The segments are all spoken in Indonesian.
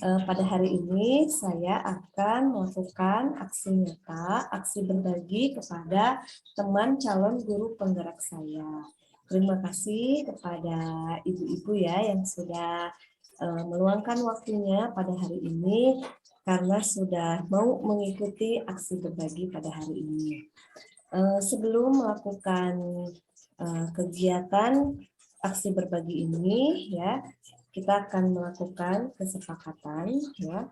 Pada hari ini saya akan melakukan aksi nyata, aksi berbagi kepada teman calon guru penggerak saya. Terima kasih kepada ibu-ibu ya yang sudah meluangkan waktunya pada hari ini karena sudah mau mengikuti aksi berbagi pada hari ini. Sebelum melakukan kegiatan aksi berbagi ini ya, kita akan melakukan kesepakatan ya.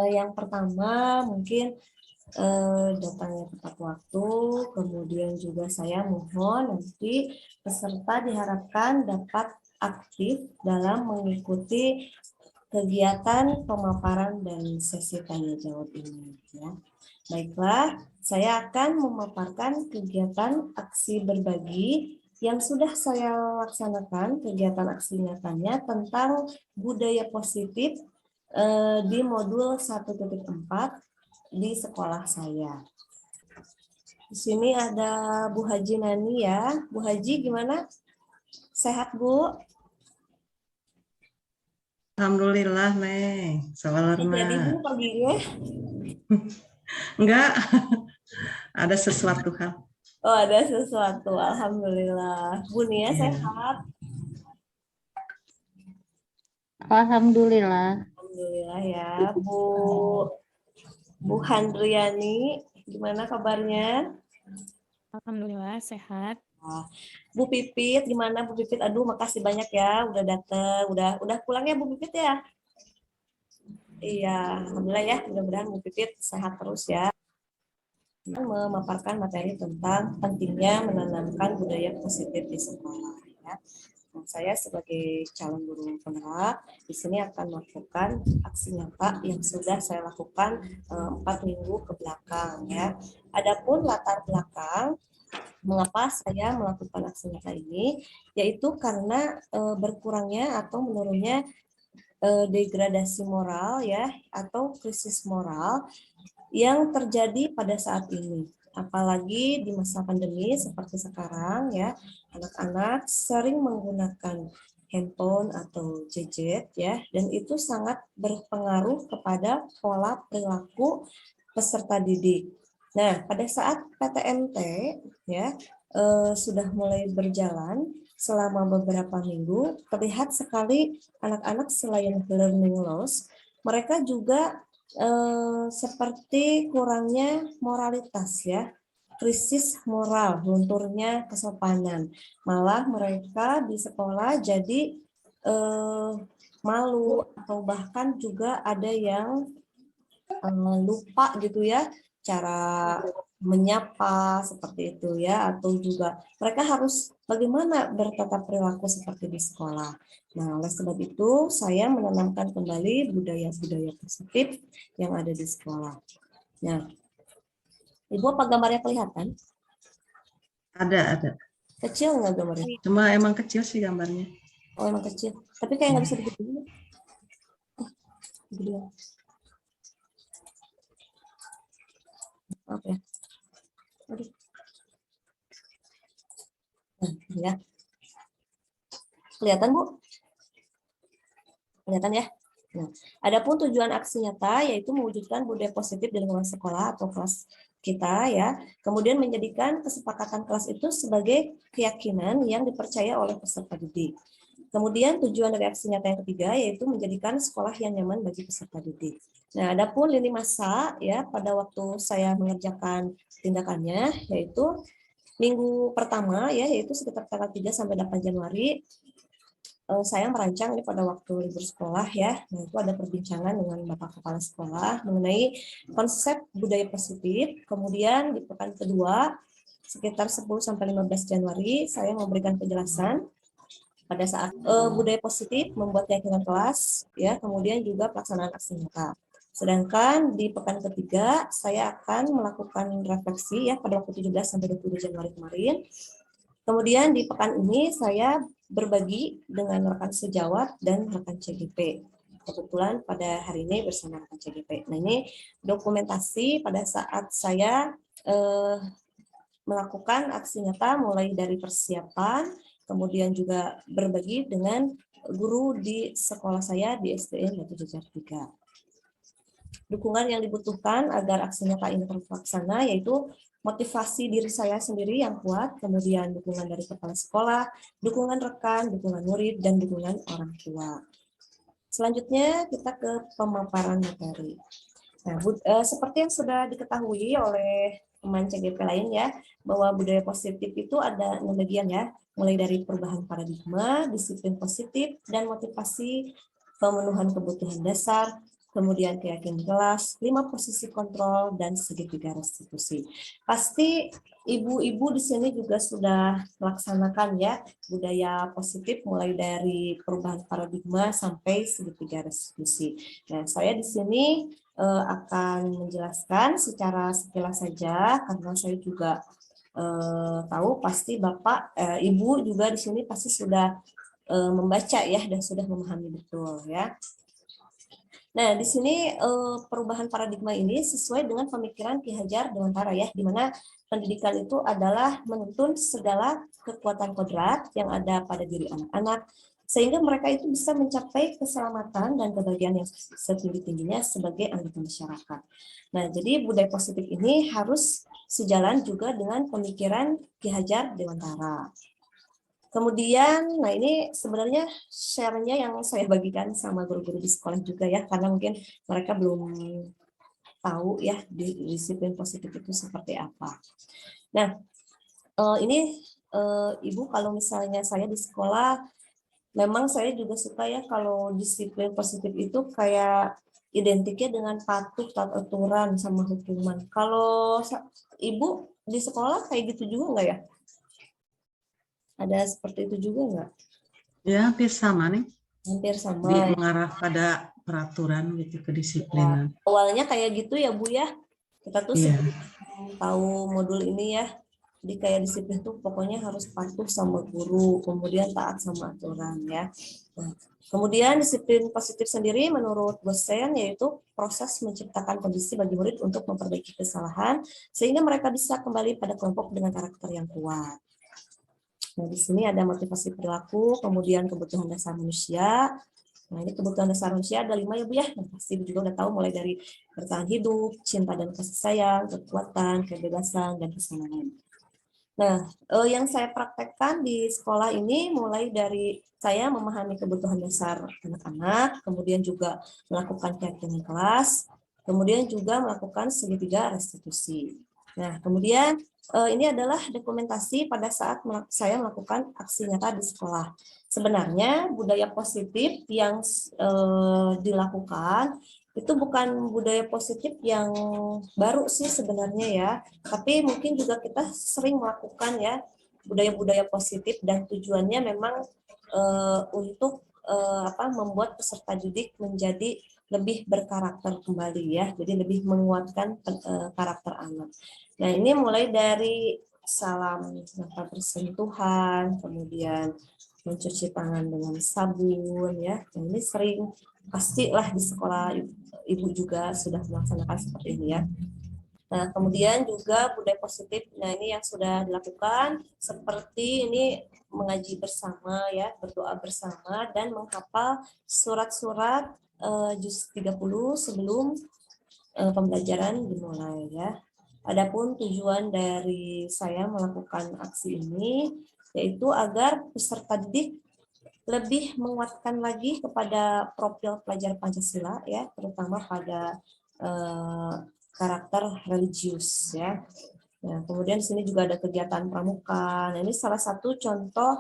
Yang pertama mungkin datangnya tepat waktu, kemudian juga saya mohon nanti peserta diharapkan dapat aktif dalam mengikuti kegiatan pemaparan dan sesi tanya jawab ini ya. Baiklah, saya akan memaparkan kegiatan aksi berbagi yang sudah saya laksanakan, kegiatan aksi nyatanya tentang budaya positif di modul 1.4 di sekolah saya. Di sini ada Bu Haji Nani ya. Bu Haji gimana? Sehat, Bu? Alhamdulillah, Neng. Jadi, Bu, Sawarna. paginya? Enggak, ada sesuatu hal. Oh, ada sesuatu. Alhamdulillah. Bu Nia Ya. sehat? Alhamdulillah. Alhamdulillah ya. Bu Handriani, gimana kabarnya? Alhamdulillah sehat. Bu Pipit, gimana Bu Pipit? Aduh, makasih banyak ya udah datang, udah pulang ya Bu Pipit ya? Iya, alhamdulillah ya. Mudah-mudahan Bu Pipit sehat terus ya. Memaparkan materi tentang pentingnya menanamkan budaya positif di sekolah. Ya. Nah, saya sebagai calon guru penggerak di sini akan melakukan aksi nyata yang sudah saya lakukan 4 minggu ke belakang. Ya. Adapun latar belakang mengapa saya melakukan aksi nyata ini, yaitu karena berkurangnya atau menurunnya degradasi moral ya atau krisis moral yang terjadi pada saat ini. Apalagi di masa pandemi seperti sekarang ya, anak-anak sering menggunakan handphone atau gadget ya, dan itu sangat berpengaruh kepada pola perilaku peserta didik. Nah, pada saat PTMT ya sudah mulai berjalan selama beberapa minggu, terlihat sekali anak-anak selain learning loss, mereka juga seperti kurangnya moralitas ya, krisis moral, lunturnya kesopanan. Malah mereka di sekolah jadi malu atau bahkan juga ada yang lupa gitu ya cara menyapa seperti itu ya, atau juga mereka harus bagaimana bertata perilaku seperti di sekolah. Nah, oleh sebab itu saya menanamkan kembali budaya-budaya positif yang ada di sekolah. Nah, Ibu apa gambarnya kelihatan? Ada. Kecil nggak gambarnya? Cuma emang kecil sih gambarnya. Oh, emang kecil. Tapi kayak nggak bisa digedein. Gede. Maaf ya. Aduh. Nah, ya. Kelihatan, Bu? Kelihatan ya? Nah, adapun tujuan aksi nyata yaitu mewujudkan budaya positif di lingkungan sekolah atau kelas kita ya, kemudian menjadikan kesepakatan kelas itu sebagai keyakinan yang dipercaya oleh peserta didik. Kemudian tujuan dari aksi nyata yang ketiga yaitu menjadikan sekolah yang nyaman bagi peserta didik. Nah, adapun lini masa ya pada waktu saya mengerjakan tindakannya yaitu minggu pertama ya yaitu sekitar tanggal 3 sampai 8 Januari saya merancang ini pada waktu libur sekolah ya. Nah, itu ada perbincangan dengan Bapak Kepala Sekolah mengenai konsep budaya positif. Kemudian di pekan kedua sekitar 10 sampai 15 Januari saya memberikan penjelasan pada saat budaya positif membuat keyakinan kelas ya, kemudian juga pelaksanaan aksi nyata. Sedangkan di pekan ketiga saya akan melakukan refleksi ya pada waktu 17 sampai 20 Januari kemarin. Kemudian di pekan ini saya berbagi dengan rekan sejawat dan rekan CGP. Kebetulan pada hari ini bersama rekan CGP. Nah, ini dokumentasi pada saat saya melakukan aksi nyata mulai dari persiapan, kemudian juga berbagi dengan guru di sekolah saya di SDN Batu Jajar 3. Dukungan yang dibutuhkan agar aksi nyata ini terlaksana yaitu motivasi diri saya sendiri yang kuat, kemudian dukungan dari kepala sekolah, dukungan rekan, dukungan murid, dan dukungan orang tua. Selanjutnya kita ke pemaparan materi. Nah, seperti yang sudah diketahui oleh teman CGP lain ya, bahwa budaya positif itu ada 6 bagian ya, mulai dari perubahan paradigma, disiplin positif, dan motivasi pemenuhan kebutuhan dasar, kemudian keyakinan kelas, 5 posisi kontrol, dan segitiga restitusi. Pasti ibu-ibu di sini juga sudah melaksanakan ya budaya positif mulai dari perubahan paradigma sampai segitiga restitusi. Nah, saya di sini akan menjelaskan secara sekilas saja karena saya juga tahu pasti Bapak, Ibu juga di sini pasti sudah membaca ya dan sudah memahami betul ya. Nah, di sini perubahan paradigma ini sesuai dengan pemikiran Ki Hajar Dewantara ya, di mana pendidikan itu adalah menuntun segala kekuatan kodrat yang ada pada diri anak-anak, sehingga mereka itu bisa mencapai keselamatan dan kebahagiaan yang setinggi-tingginya sebagai anggota masyarakat. Nah, jadi budaya positif ini harus sejalan juga dengan pemikiran Ki Hajar Dewantara. Kemudian, nah ini sebenarnya share-nya yang saya bagikan sama guru-guru di sekolah juga ya, karena mungkin mereka belum tahu ya disiplin positif itu seperti apa. Nah, ini Ibu kalau misalnya saya di sekolah, memang saya juga suka ya kalau disiplin positif itu kayak identiknya dengan patuh, taat aturan, sama hukuman. Kalau Ibu di sekolah kayak gitu juga nggak ya? Ada seperti itu juga nggak? Ya, hampir sama nih. Hampir sama. Mengarah pada peraturan gitu, kedisiplinan. Ya, awalnya kayak gitu ya Bu ya. Kita tuh Iya. tahu modul ini ya. Jadi kayak disiplin tuh pokoknya harus patuh sama guru, kemudian taat sama aturan ya. Nah, kemudian disiplin positif sendiri menurut dosen yaitu proses menciptakan kondisi bagi murid untuk memperbaiki kesalahan sehingga mereka bisa kembali pada kelompok dengan karakter yang kuat. Nah, di sini ada motivasi perilaku, kemudian kebutuhan dasar manusia. Nah, ini kebutuhan dasar manusia ada 5 ya Bu ya. Nah, pasti Bu juga udah tahu mulai dari bertahan hidup, cinta dan kasih sayang, kekuatan, kebebasan, dan kesenangan. Nah, yang saya praktekkan di sekolah ini mulai dari saya memahami kebutuhan dasar anak-anak, kemudian juga melakukan keyakinan kelas, kemudian juga melakukan segitiga restitusi. Nah, kemudian ini adalah dokumentasi pada saat saya melakukan aksi nyata di sekolah. Sebenarnya budaya positif yang dilakukan itu bukan budaya positif yang baru sih sebenarnya ya, tapi mungkin juga kita sering melakukan ya budaya-budaya positif dan tujuannya memang untuk membuat peserta didik menjadi lebih berkarakter kembali ya, jadi lebih menguatkan karakter anak. Nah, ini mulai dari salam tanpa bersentuhan, kemudian mencuci tangan dengan sabun ya. Nah, ini sering pastilah di sekolah Ibu juga sudah melaksanakan seperti ini ya. Nah, kemudian juga budaya positif. Nah, ini yang sudah dilakukan seperti ini mengaji bersama ya, berdoa bersama dan menghafal surat-surat juz 30 sebelum pembelajaran dimulai ya. Adapun tujuan dari saya melakukan aksi ini yaitu agar peserta didik lebih menguatkan lagi kepada profil pelajar Pancasila ya, terutama pada karakter religius ya. Nah, kemudian di sini juga ada kegiatan pramuka. Nah, ini salah satu contoh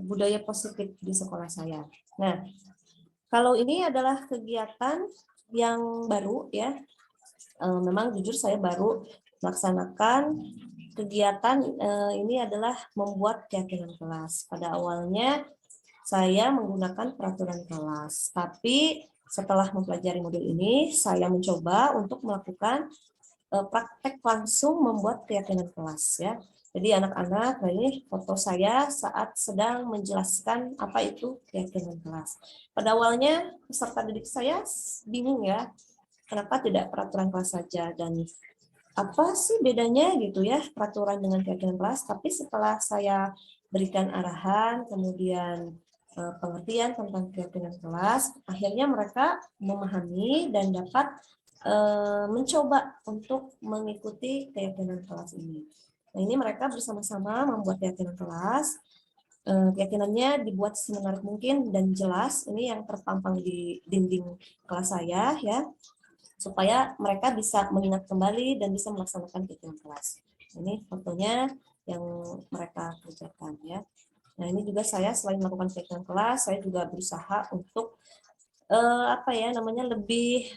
budaya positif di sekolah saya. Nah, kalau ini adalah kegiatan yang baru ya. Memang jujur saya baru melaksanakan kegiatan ini adalah membuat keyakinan kelas. Pada awalnya saya menggunakan peraturan kelas, tapi setelah mempelajari modul ini, saya mencoba untuk melakukan praktek langsung membuat keyakinan kelas ya. Jadi anak-anak, nah ini foto saya saat sedang menjelaskan apa itu keyakinan kelas. Pada awalnya peserta didik saya bingung ya, kenapa tidak peraturan kelas saja dan apa sih bedanya gitu ya peraturan dengan keyakinan kelas. Tapi setelah saya berikan arahan, kemudian pengertian tentang keyakinan kelas, akhirnya mereka memahami dan dapat mencoba untuk mengikuti keyakinan kelas ini. Nah, ini mereka bersama-sama membuat keyakinan kelas. Keyakinannya dibuat semenarik mungkin dan jelas. Ini yang terpampang di dinding kelas saya, ya, supaya mereka bisa mengingat kembali dan bisa melaksanakan keyakinan kelas. Ini fotonya yang mereka kerjakan, ya. Nah, ini juga saya selain melakukan keyakinan kelas, saya juga berusaha untuk lebih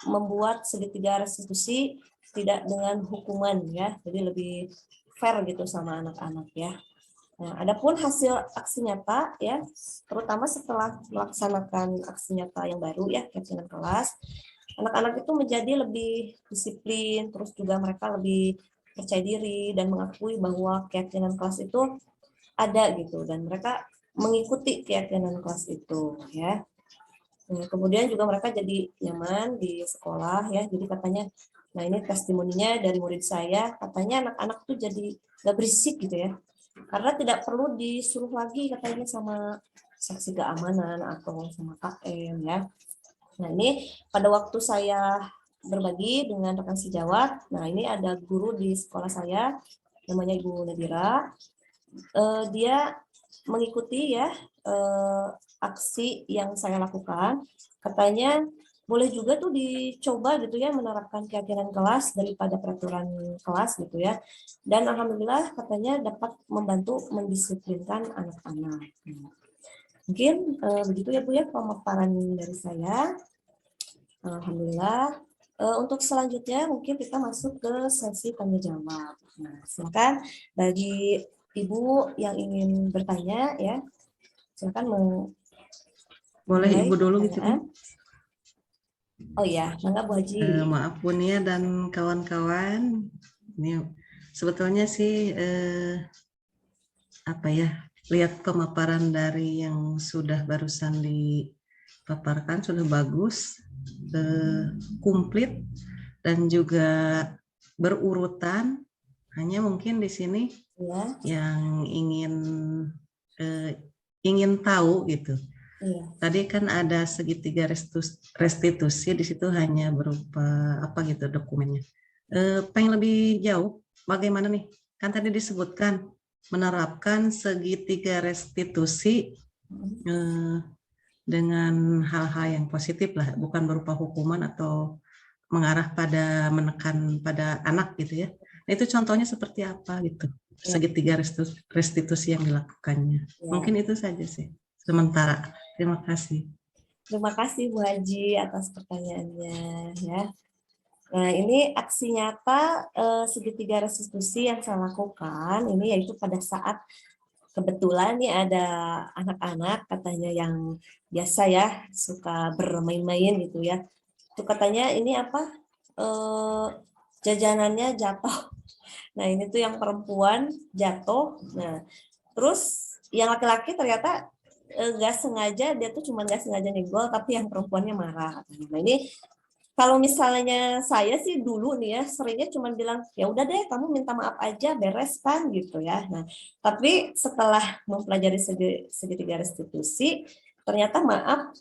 membuat segitiga restitusi tidak dengan hukuman, ya, jadi lebih fair gitu sama anak-anak, ya. Nah, adapun hasil aksi nyata, ya, terutama setelah melaksanakan aksi nyata yang baru, ya, keyakinan kelas, anak-anak itu menjadi lebih disiplin, terus juga mereka lebih percaya diri dan mengakui bahwa keyakinan kelas itu ada gitu, dan mereka mengikuti keyakinan kelas itu, ya. Nah, kemudian juga mereka jadi nyaman di sekolah, ya. Jadi katanya, nah ini testimoninya dari murid saya, katanya anak-anak tuh jadi gak berisik gitu, ya. Karena tidak perlu disuruh lagi katanya sama saksi keamanan atau sama KM, ya. Nah, ini pada waktu saya berbagi dengan rekan sejawat, nah ini ada guru di sekolah saya, namanya Ibu Nadira. Dia mengikuti, ya, aksi yang saya lakukan. Katanya boleh juga tuh dicoba gitu, ya, menerapkan keyakinan kelas daripada peraturan kelas gitu, ya. Dan alhamdulillah katanya dapat membantu mendisiplinkan anak-anak. Mungkin begitu ya Bu ya pemaparan dari saya. Alhamdulillah. Untuk selanjutnya mungkin kita masuk ke sesi tanya jawab. Nah, silakan bagi Ibu yang ingin bertanya, ya, silakan Boleh memulai Ibu dulu gitu kan? pertanyaan. Oh ya, mangga Bu Haji. Maaf Bunia dan kawan-kawan. Ini sebetulnya sih apa ya? Lihat pemaparan dari yang sudah barusan dipaparkan sudah bagus, komplit dan juga berurutan. Hanya mungkin di sini Ya, yang ingin tahu gitu. iya. Tadi kan ada segitiga restitusi, di situ hanya berupa apa gitu dokumennya. Pengen lebih jauh, bagaimana nih? Kan tadi disebutkan menerapkan segitiga restitusi dengan hal-hal yang positif lah, bukan berupa hukuman atau mengarah pada menekan pada anak gitu ya. Nah, itu contohnya seperti apa gitu, Ya, segitiga restitusi yang dilakukannya. ya. Mungkin itu saja sih sementara. Terima kasih. Terima kasih Bu Haji atas pertanyaannya, ya. Nah, ini aksi nyata segitiga restitusi yang saya lakukan ini yaitu pada saat kebetulan nih ada anak-anak katanya yang biasa, ya, suka bermain-main gitu, ya. Itu katanya ini apa? Jajanannya jatuh. Nah, ini tuh yang perempuan jatuh. Nah, terus yang laki-laki ternyata nggak sengaja, dia tuh cuma nggak sengaja nyenggol, tapi yang perempuannya marah. Nah, ini kalau misalnya saya sih dulu nih, ya, seringnya cuma bilang, ya udah deh kamu minta maaf aja, beres kan gitu, ya. Nah, tapi setelah mempelajari segitiga restitusi, ternyata maaf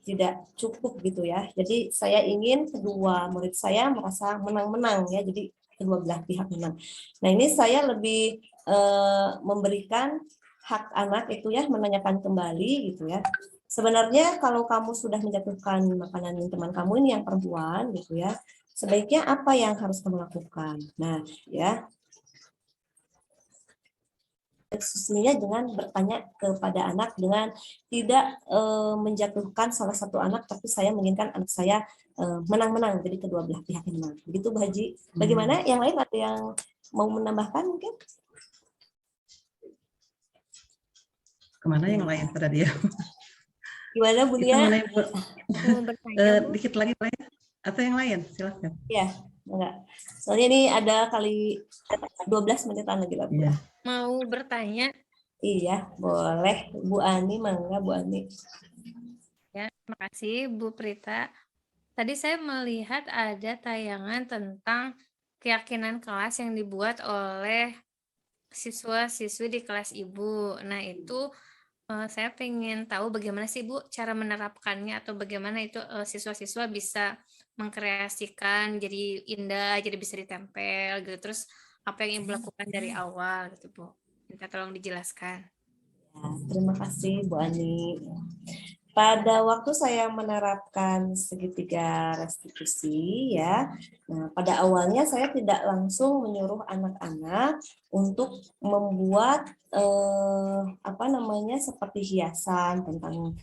tidak cukup gitu, ya. Jadi saya ingin kedua murid saya merasa menang-menang, ya. Jadi kedua belah pihak menang. Nah, ini saya lebih memberikan hak anak itu, ya, menanyakan kembali gitu, ya. Sebenarnya kalau kamu sudah menjatuhkan makanan teman kamu ini yang perempuan gitu, ya, sebaiknya apa yang harus kamu lakukan? Nah, ya, sebenarnya dengan bertanya kepada anak dengan tidak menjatuhkan salah satu anak, tapi saya menginginkan anak saya menang-menang, jadi kedua belah pihak menang. Begitu Bu Haji. Bagaimana? Yang lain ada yang mau menambahkan mungkin? Kemana yang lain pada dia? Gimana Bu Kita Nia? mana Ibu? Mau bertanya, Bu? Dikit lagi lain atau yang lain? Silakan. Ya, enggak. Soalnya ini ada kali 12 menitan lagi lah, Bu. Iya. Mau bertanya? Iya, boleh. Bu Ani, mangga Bu Ani. Ya, terima kasih Bu Prita. Tadi saya melihat ada tayangan tentang keyakinan kelas yang dibuat oleh siswa-siswi di kelas Ibu. Nah, itu Saya pengen tahu bagaimana sih Bu cara menerapkannya atau bagaimana itu, siswa-siswa bisa mengkreasikan jadi indah, jadi bisa ditempel gitu, terus apa yang Ibu lakukan dari awal gitu Bu? Minta tolong dijelaskan. Ya, terima kasih Bu Ani. Pada waktu saya menerapkan segitiga restitusi ya, nah pada awalnya saya tidak langsung menyuruh anak-anak untuk membuat apa namanya seperti hiasan tentang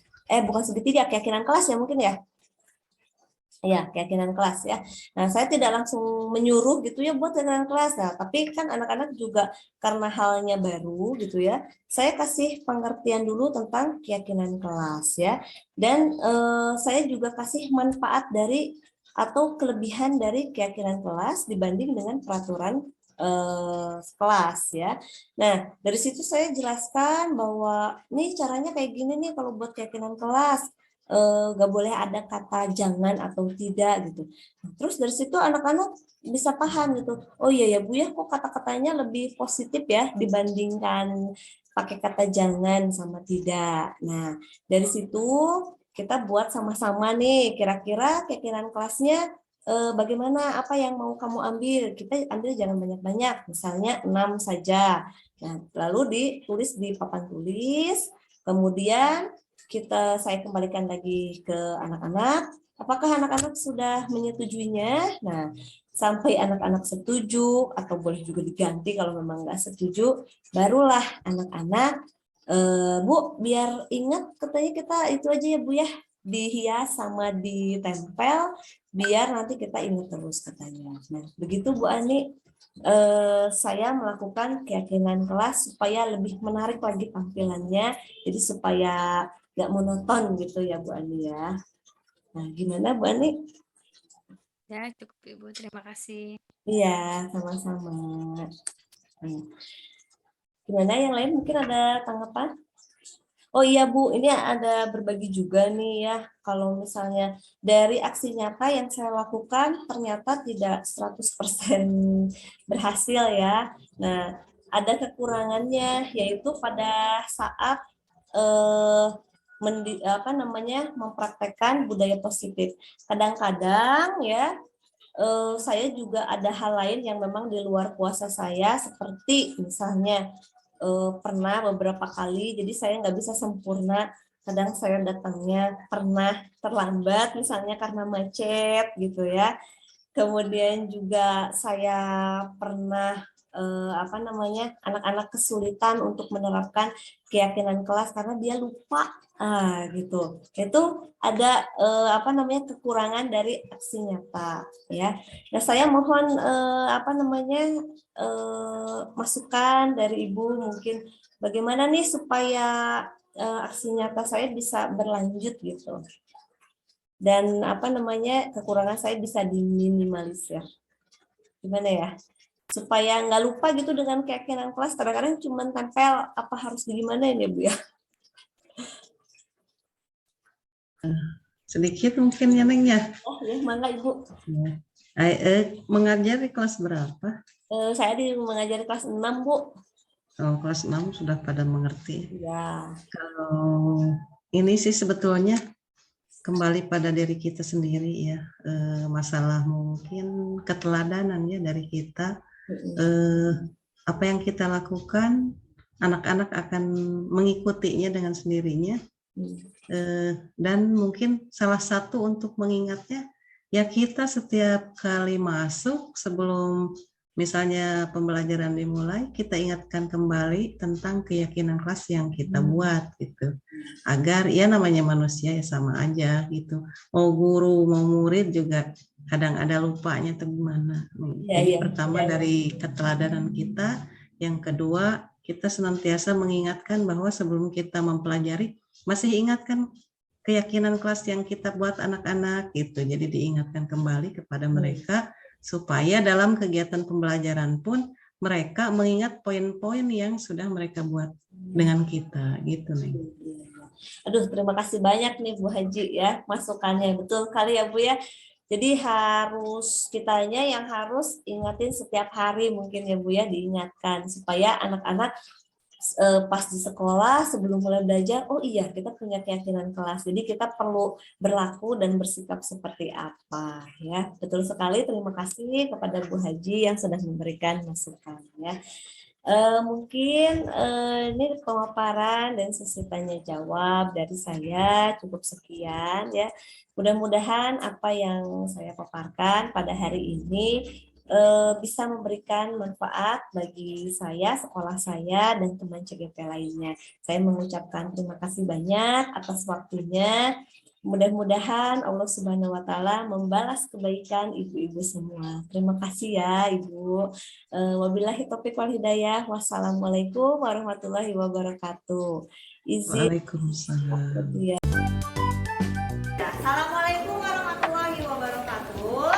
bukan segitiga, keyakinan kelas ya mungkin ya. Ya, keyakinan kelas ya. Nah, saya tidak langsung menyuruh gitu ya buat keyakinan kelas. Nah, tapi kan anak-anak juga karena halnya baru gitu ya, saya kasih pengertian dulu tentang keyakinan kelas ya. Dan saya juga kasih manfaat dari atau kelebihan dari keyakinan kelas dibanding dengan peraturan kelas ya. Nah, dari situ saya jelaskan bahwa nih caranya kayak gini nih kalau buat keyakinan kelas. Nggak boleh ada kata jangan atau tidak gitu. Nah, terus dari situ anak-anak bisa paham gitu. Oh iya ya Bu ya, kok kata-katanya lebih positif ya dibandingkan pakai kata jangan sama tidak. Nah, dari situ kita buat sama-sama nih kira-kira keyakinan kelasnya bagaimana, apa yang mau kamu ambil. Kita ambil jangan banyak-banyak, misalnya 6 saja. Nah, lalu ditulis di papan tulis, kemudian saya kembalikan lagi ke anak-anak. Apakah anak-anak sudah menyetujuinya? Nah, sampai anak-anak setuju atau boleh juga diganti kalau memang nggak setuju, barulah anak-anak, Bu, biar ingat katanya kita itu aja ya Bu ya, dihias sama ditempel, biar nanti kita ingat terus katanya. Nah, begitu Bu Ani, saya melakukan keyakinan kelas supaya lebih menarik lagi tampilannya, jadi supaya nggak monoton gitu ya Bu Ani ya. Nah, gimana Bu Ani? Ya, cukup Ibu, terima kasih. Iya, sama-sama. Gimana yang lain mungkin ada tanggapan? Oh iya Bu, ini ada berbagi juga nih ya. Kalau misalnya dari aksi nyata yang saya lakukan ternyata tidak 100% berhasil ya. Nah, ada kekurangannya yaitu pada saat mempraktekkan budaya positif. Kadang-kadang ya saya juga ada hal lain yang memang di luar kuasa saya, seperti misalnya pernah beberapa kali, jadi saya nggak bisa sempurna. Kadang saya datangnya pernah terlambat, misalnya karena macet gitu ya. Kemudian juga saya pernah anak-anak kesulitan untuk menerapkan keyakinan kelas karena dia lupa gitu. Itu ada kekurangan dari aksi nyata ya. Nah, saya mohon masukan dari Ibu mungkin bagaimana nih supaya aksi nyata saya bisa berlanjut gitu. Dan kekurangan saya bisa diminimalisir. Gimana ya? Supaya nggak lupa gitu dengan keyakinan kelas, kadang-kadang cuma tempel apa harus gimana ya Bu ya. Sedikit mungkin ya Neng ya. Oh ya, mangga Ibu. Mengajar di kelas berapa? Saya mengajar kelas 6 Bu. Oh, kelas 6 sudah pada mengerti. Ya. Kalau ini sih sebetulnya kembali pada diri kita sendiri ya. Masalah mungkin keteladanan ya dari kita. Apa yang kita lakukan, anak-anak akan mengikutinya dengan sendirinya. Dan mungkin salah satu untuk mengingatnya, ya kita setiap kali masuk sebelum misalnya pembelajaran dimulai, kita ingatkan kembali tentang keyakinan kelas yang kita buat gitu. Agar ya namanya manusia ya sama aja gitu. Mau guru, mau murid juga kadang ada lupanya atau gimana. Jadi pertama dari keteladanan kita, yang kedua kita senantiasa mengingatkan bahwa sebelum kita mempelajari, masih ingatkan keyakinan kelas yang kita buat anak-anak gitu. Jadi diingatkan kembali kepada mereka supaya dalam kegiatan pembelajaran pun mereka mengingat poin-poin yang sudah mereka buat dengan kita gitu nih. Aduh, terima kasih banyak nih Bu Haji ya masukannya. Betul kali ya Bu ya. Jadi harus kitanya yang harus ingatin setiap hari mungkin ya Bu ya, diingatkan supaya anak-anak pas di sekolah sebelum mulai belajar, oh iya kita punya keyakinan kelas, jadi kita perlu berlaku dan bersikap seperti apa ya. Betul sekali, terima kasih kepada Bu Haji yang sudah memberikan masukan ya. Mungkin ini pemaparan dan sesi tanya jawab dari saya cukup sekian ya. Mudah-mudahan apa yang saya paparkan pada hari ini bisa memberikan manfaat bagi saya, sekolah saya, dan teman CGP lainnya. Saya mengucapkan terima kasih banyak atas waktunya. Mudah-mudahan Allah Subhanahu wa Ta'ala membalas kebaikan ibu-ibu semua. Terima kasih ya, Ibu. Wabillahi taufiq wal hidayah. Wassalamualaikum warahmatullahi wabarakatuh. Izin. Waalaikumsalam. Assalamualaikum warahmatullahi wabarakatuh.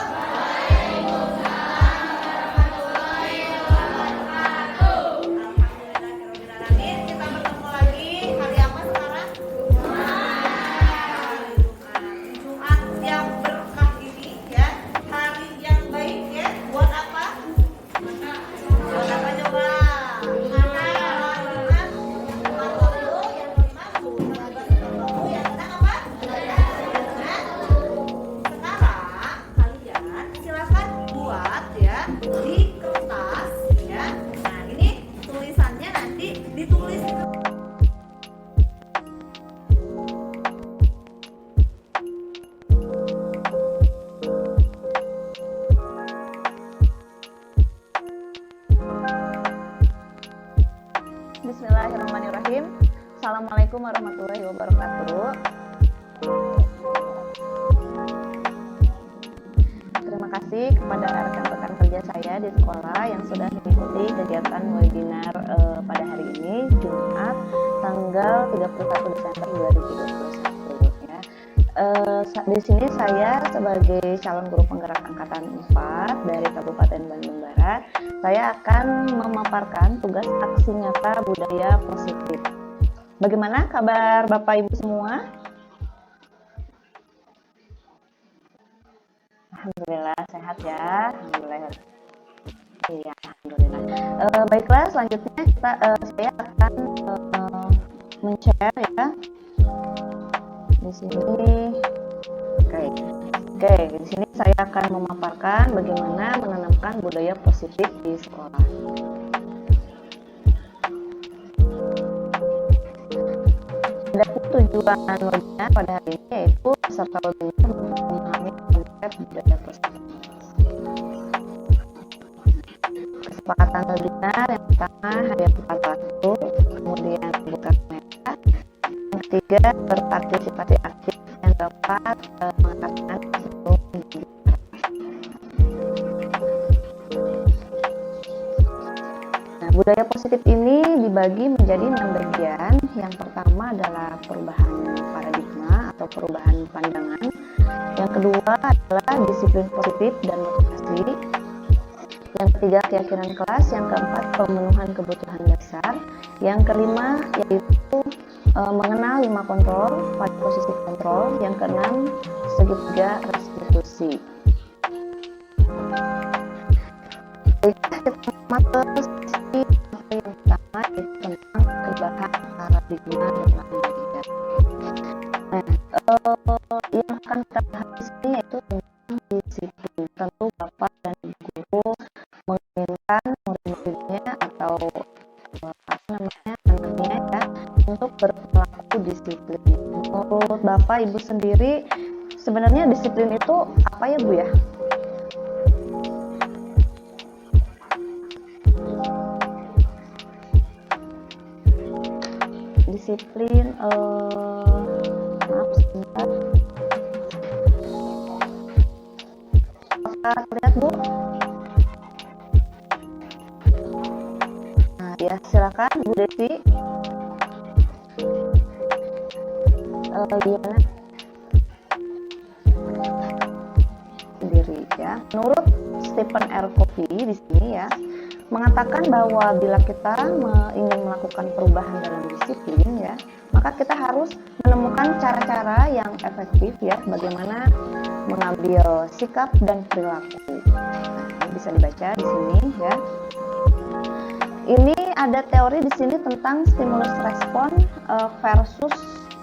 Kita bertemu lagi hari apa sekarang? Jumat yang berkah ini ya, hari yang baik ya. Buat apa? Buat apa coba? Karena Jumat yang dimaksud yang sedang apa? Sekarang kalian silakan buat ya di kertas ya. Nah ini tulisannya nanti ditulis ke Bismillahirrahmanirrahim. Assalamualaikum warahmatullahi wabarakatuh. Terima kasih kepada rekan-rekan kerja saya di sekolah yang sudah mengikuti kegiatan webinar pada hari ini, Jumat, tanggal 31 Desember 2021. Ya. Di sini saya sebagai calon guru penggerak angkatan 4 dari Kabupaten Bandung Barat, saya akan memaparkan tugas aksi nyata budaya positif. Bagaimana kabar Bapak Ibu semua? Alhamdulillah sehat ya. Alhamdulillah. Iya, alhamdulillah. Baiklah, selanjutnya saya akan men-share ya. Di sini. Oke, di sini saya akan memaparkan bagaimana menanamkan budaya positif di sekolah. Adapun tujuan webinar pada hari ini yaitu peserta webinar memahami konsep budaya positif. Kesepakatan webinar yang pertama hadiah tepat waktu, kemudian buka kamera, yang ketiga berpartisipasi aktif, yang keempat mengatakan sebelum berbicara. Nah, budaya positif ini dibagi menjadi 6 bagian. Yang pertama adalah perubahan paradigma atau perubahan pandangan. Yang kedua adalah disiplin positif dan motivasi. Yang ketiga keyakinan kelas. Yang keempat pemenuhan kebutuhan dasar. Yang kelima yaitu mengenal 5 kontrol pada posisi kontrol. Yang keenam segitiga restitusi. Kita masuk ke sesi yang pertama yaitu tentang perubahan paradigma dalam pendidikan. Nah, yang akan kita bahas di sini yaitu tentang disiplin. Tentu Bapak dan Ibu guru menginginkan murid-muridnya atau anaknya ya untuk berperilaku disiplin. Menurut Bapak Ibu sendiri, sebenarnya disiplin itu apa ya Bu ya? Disiplin, maaf sebentar. Apakah terlihat Bu? Nah ya silakan Bu Desi. Gimana? Sendiri ya. Menurut Stephen R. Covey di sini ya, mengatakan bahwa bila kita ingin melakukan perubahan dalam disiplin ya, maka kita harus menemukan cara-cara yang efektif ya, bagaimana mengambil sikap dan perilaku. Nah, bisa dibaca di sini ya. Ini ada teori di sini tentang stimulus respon versus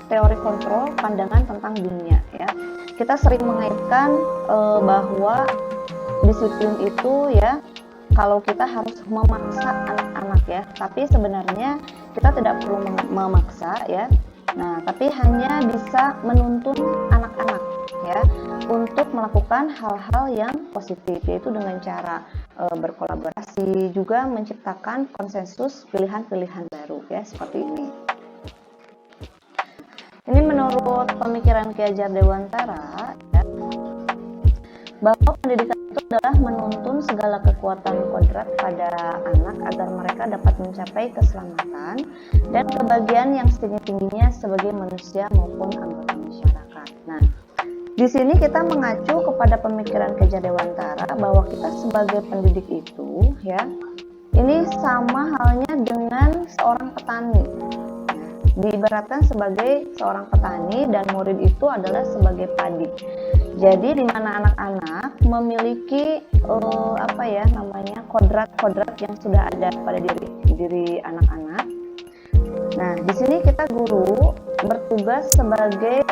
teori kontrol pandangan tentang dunia ya. Kita sering mengaitkan bahwa disiplin itu ya, kalau kita harus memaksa anak-anak ya, tapi sebenarnya kita tidak perlu memaksa ya. Nah, tapi hanya bisa menuntun anak-anak ya untuk melakukan hal-hal yang positif, yaitu dengan cara berkolaborasi, juga menciptakan konsensus pilihan-pilihan baru ya, seperti ini. Ini menurut pemikiran Ki Hajar Dewantara ya, bahwa pendidikan itu adalah menuntun segala kekuatan kodrat pada anak agar mereka dapat mencapai keselamatan dan kebahagiaan yang setinggi-tingginya sebagai manusia maupun anggota masyarakat. Nah, di sini kita mengacu kepada pemikiran Ki Hajar Dewantara bahwa kita sebagai pendidik itu ya, ini sama halnya dengan seorang petani. Diibaratkan sebagai seorang petani dan murid itu adalah sebagai padi. Jadi di mana anak-anak memiliki kodrat-kodrat yang sudah ada pada diri anak-anak. Nah, di sini kita guru bertugas sebagai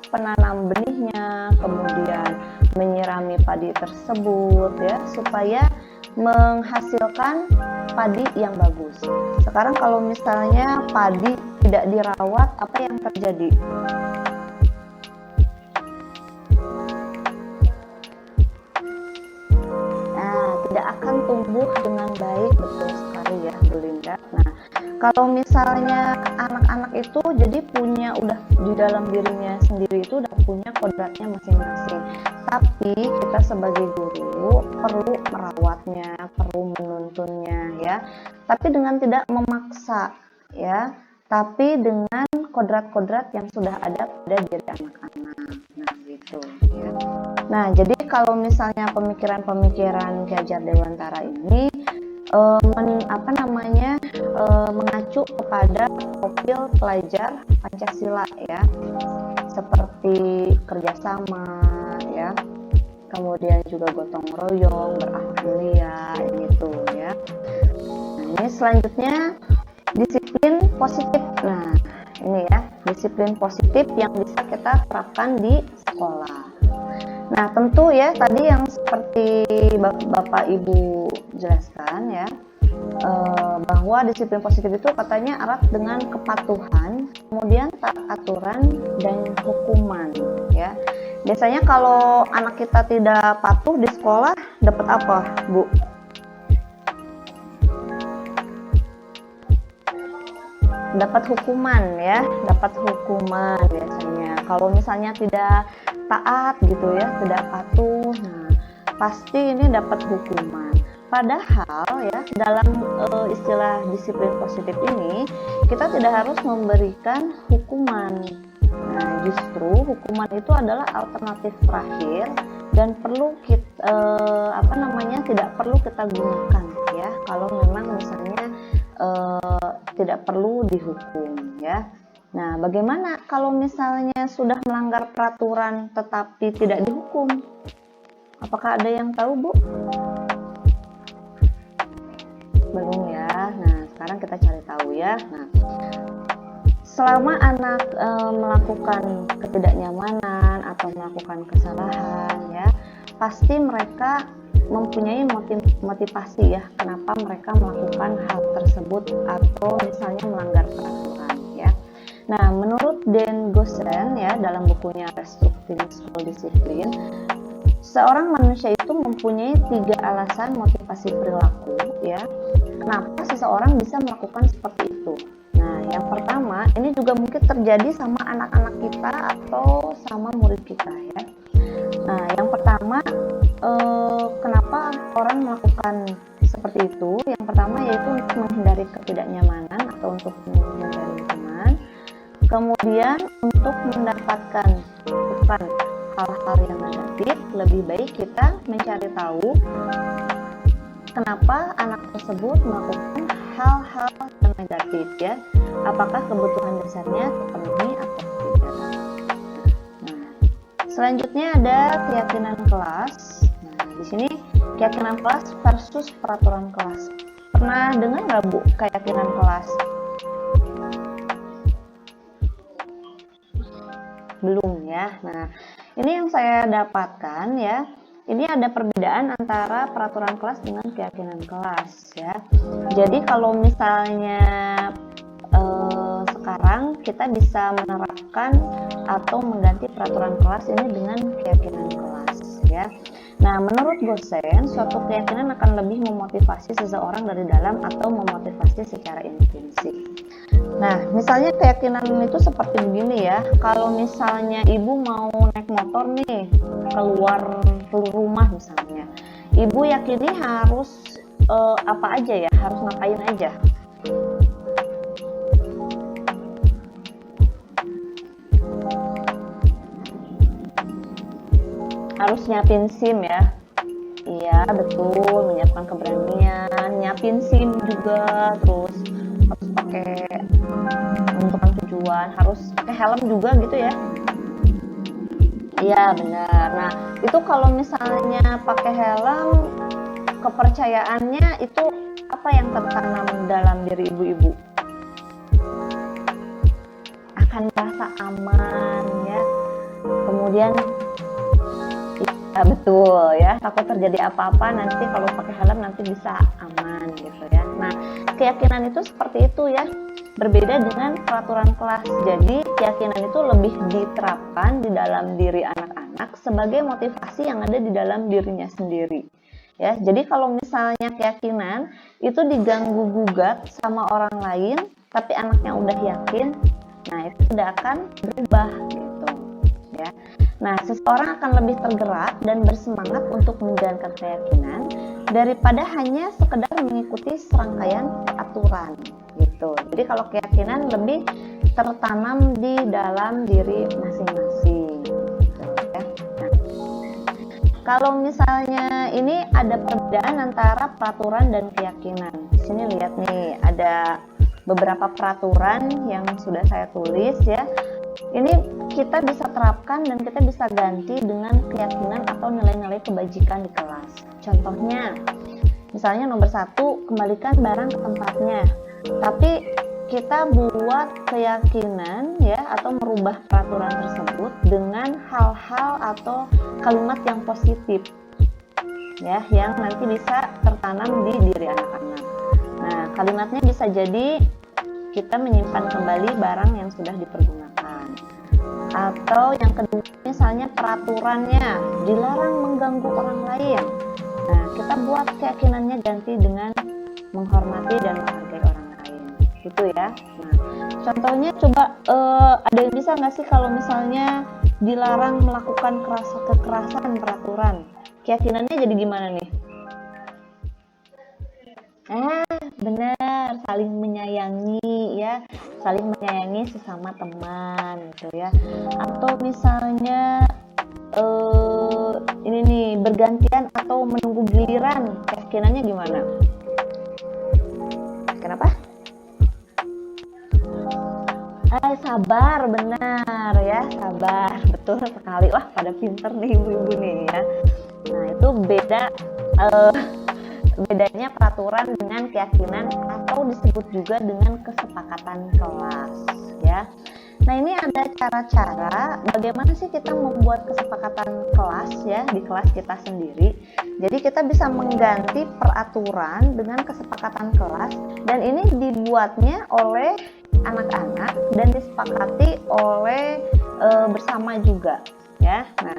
penanam benihnya, kemudian menyirami padi tersebut ya, supaya menghasilkan padi yang bagus. Sekarang kalau misalnya padi tidak dirawat, apa yang terjadi? Nah, tidak akan tumbuh dengan baik, betul sekali ya Bu Linda. Nah, kalau misalnya anak-anak itu jadi udah di dalam dirinya sendiri itu udah punya kodratnya masing-masing, tapi kita sebagai guru perlu merawatnya, perlu menuntunnya ya, tapi dengan tidak memaksa ya, tapi dengan kodrat-kodrat yang sudah ada pada diri anak-anak. Nah, gitu ya. Nah, jadi kalau misalnya pemikiran-pemikiran Ki Hajar Dewantara ini mengacu kepada profil pelajar Pancasila ya, seperti kerjasama ya, kemudian juga gotong royong, berakhlak mulia gitu ya. Nah, ini selanjutnya disiplin positif. Nah, ini ya, disiplin positif yang bisa kita terapkan di sekolah. Nah, tentu ya tadi yang seperti Bapak Ibu jelaskan ya, bahwa disiplin positif itu katanya erat dengan kepatuhan, kemudian taat aturan dan hukuman ya. Biasanya kalau anak kita tidak patuh di sekolah dapat apa, Bu? Dapat hukuman ya, dapat hukuman biasanya. Kalau misalnya tidak taat gitu ya, tidak patuh, nah pasti ini dapat hukuman. Padahal ya dalam istilah disiplin positif ini kita tidak harus memberikan hukuman. Nah, justru hukuman itu adalah alternatif terakhir dan perlu kita tidak perlu kita gunakan ya kalau memang misalnya tidak perlu dihukum ya. Nah, bagaimana kalau misalnya sudah melanggar peraturan tetapi tidak dihukum? Apakah ada yang tahu, Bu? Belum ya. Nah, sekarang kita cari tahu ya. Nah, selama anak melakukan ketidaknyamanan atau melakukan kesalahan ya, pasti mereka mempunyai motivasi ya kenapa mereka melakukan hal tersebut atau misalnya melanggar peraturan ya. Nah, menurut Dan Gosen ya dalam bukunya Restructuring School Discipline, seorang manusia itu mempunyai 3 alasan motivasi perilaku ya, kenapa seseorang bisa melakukan seperti itu. Nah, yang pertama, ini juga mungkin terjadi sama anak-anak kita atau sama murid kita ya. Nah, yang pertama, kenapa orang melakukan seperti itu? Yang pertama yaitu untuk menghindari ketidaknyamanan atau untuk menghindari teman. Kemudian untuk mendapatkan bukan hal-hal yang negatif, lebih baik kita mencari tahu kenapa anak tersebut melakukan hal-hal yang negatif ya. Apakah kebutuhan dasarnya terpenuhi atau tidak. Nah, selanjutnya ada keyakinan kelas. Nah, di sini keyakinan kelas versus peraturan kelas. Pernah dengar nggak Bu keyakinan kelas? Belum ya. Nah, ini yang saya dapatkan ya. Ini ada perbedaan antara peraturan kelas dengan keyakinan kelas ya. Jadi kalau misalnya sekarang kita bisa menerapkan atau mengganti peraturan kelas ini dengan keyakinan kelas ya. Nah, menurut dosen, suatu keyakinan akan lebih memotivasi seseorang dari dalam atau memotivasi secara intrinsik. Nah, misalnya keyakinan itu seperti begini ya. Kalau misalnya ibu mau naik motor nih, keluar rumah misalnya. Ibu yakini harus apa aja ya, harus ngapain aja. Harus nyiapin SIM ya. Iya, betul, menyiapkan keberanian, nyiapin SIM juga, terus harus pakai menentukan tujuan, harus pakai helm juga gitu ya. Iya, benar. Nah, itu kalau misalnya pakai helm, kepercayaannya itu apa yang tertanam dalam diri ibu-ibu? Akan merasa aman ya. Kemudian ya, betul ya, takut terjadi apa-apa nanti kalau pakai helm nanti bisa aman gitu ya. Nah, keyakinan itu seperti itu ya, berbeda dengan peraturan kelas. Jadi keyakinan itu lebih diterapkan di dalam diri anak-anak sebagai motivasi yang ada di dalam dirinya sendiri ya. Jadi kalau misalnya keyakinan itu diganggu gugat sama orang lain tapi anaknya udah yakin, nah itu tidak akan berubah gitu ya. Nah, seseorang akan lebih tergerak dan bersemangat untuk menjalankan keyakinan daripada hanya sekedar mengikuti serangkaian aturan gitu. Jadi kalau keyakinan lebih tertanam di dalam diri masing-masing gitu, ya. Nah, kalau misalnya ini ada perbedaan antara peraturan dan keyakinan. Di sini lihat nih, ada beberapa peraturan yang sudah saya tulis ya. Ini kita bisa terapkan dan kita bisa ganti dengan keyakinan atau nilai-nilai kebajikan di kelas. Contohnya, misalnya nomor 1, kembalikan barang ke tempatnya. Tapi kita buat keyakinan ya, atau merubah peraturan tersebut dengan hal-hal atau kalimat yang positif ya, yang nanti bisa tertanam di diri anak-anak. Nah, kalimatnya bisa jadi kita menyimpan kembali barang yang sudah dipergunakan. Atau yang kedua, misalnya peraturannya dilarang mengganggu orang lain. Nah, kita buat keyakinannya ganti dengan menghormati dan menghargai orang lain, gitu ya. Nah, contohnya coba ada yang bisa nggak sih kalau misalnya dilarang melakukan kekerasan peraturan, keyakinannya jadi gimana nih? Benar, saling menyayangi ya, saling menyayangi sesama teman gitu ya. Atau misalnya ini nih, bergantian atau menunggu giliran, keyakinannya gimana? Kenapa? Sabar, benar ya, sabar, betul sekali. Wah, pada pinter nih ibu-ibu nih ya. Nah, itu bedanya peraturan dengan keyakinan atau disebut juga dengan kesepakatan kelas ya. Nah, ini ada cara-cara bagaimana sih kita membuat kesepakatan kelas ya di kelas kita sendiri. Jadi kita bisa mengganti peraturan dengan kesepakatan kelas, dan ini dibuatnya oleh anak-anak dan disepakati oleh bersama juga ya. Nah,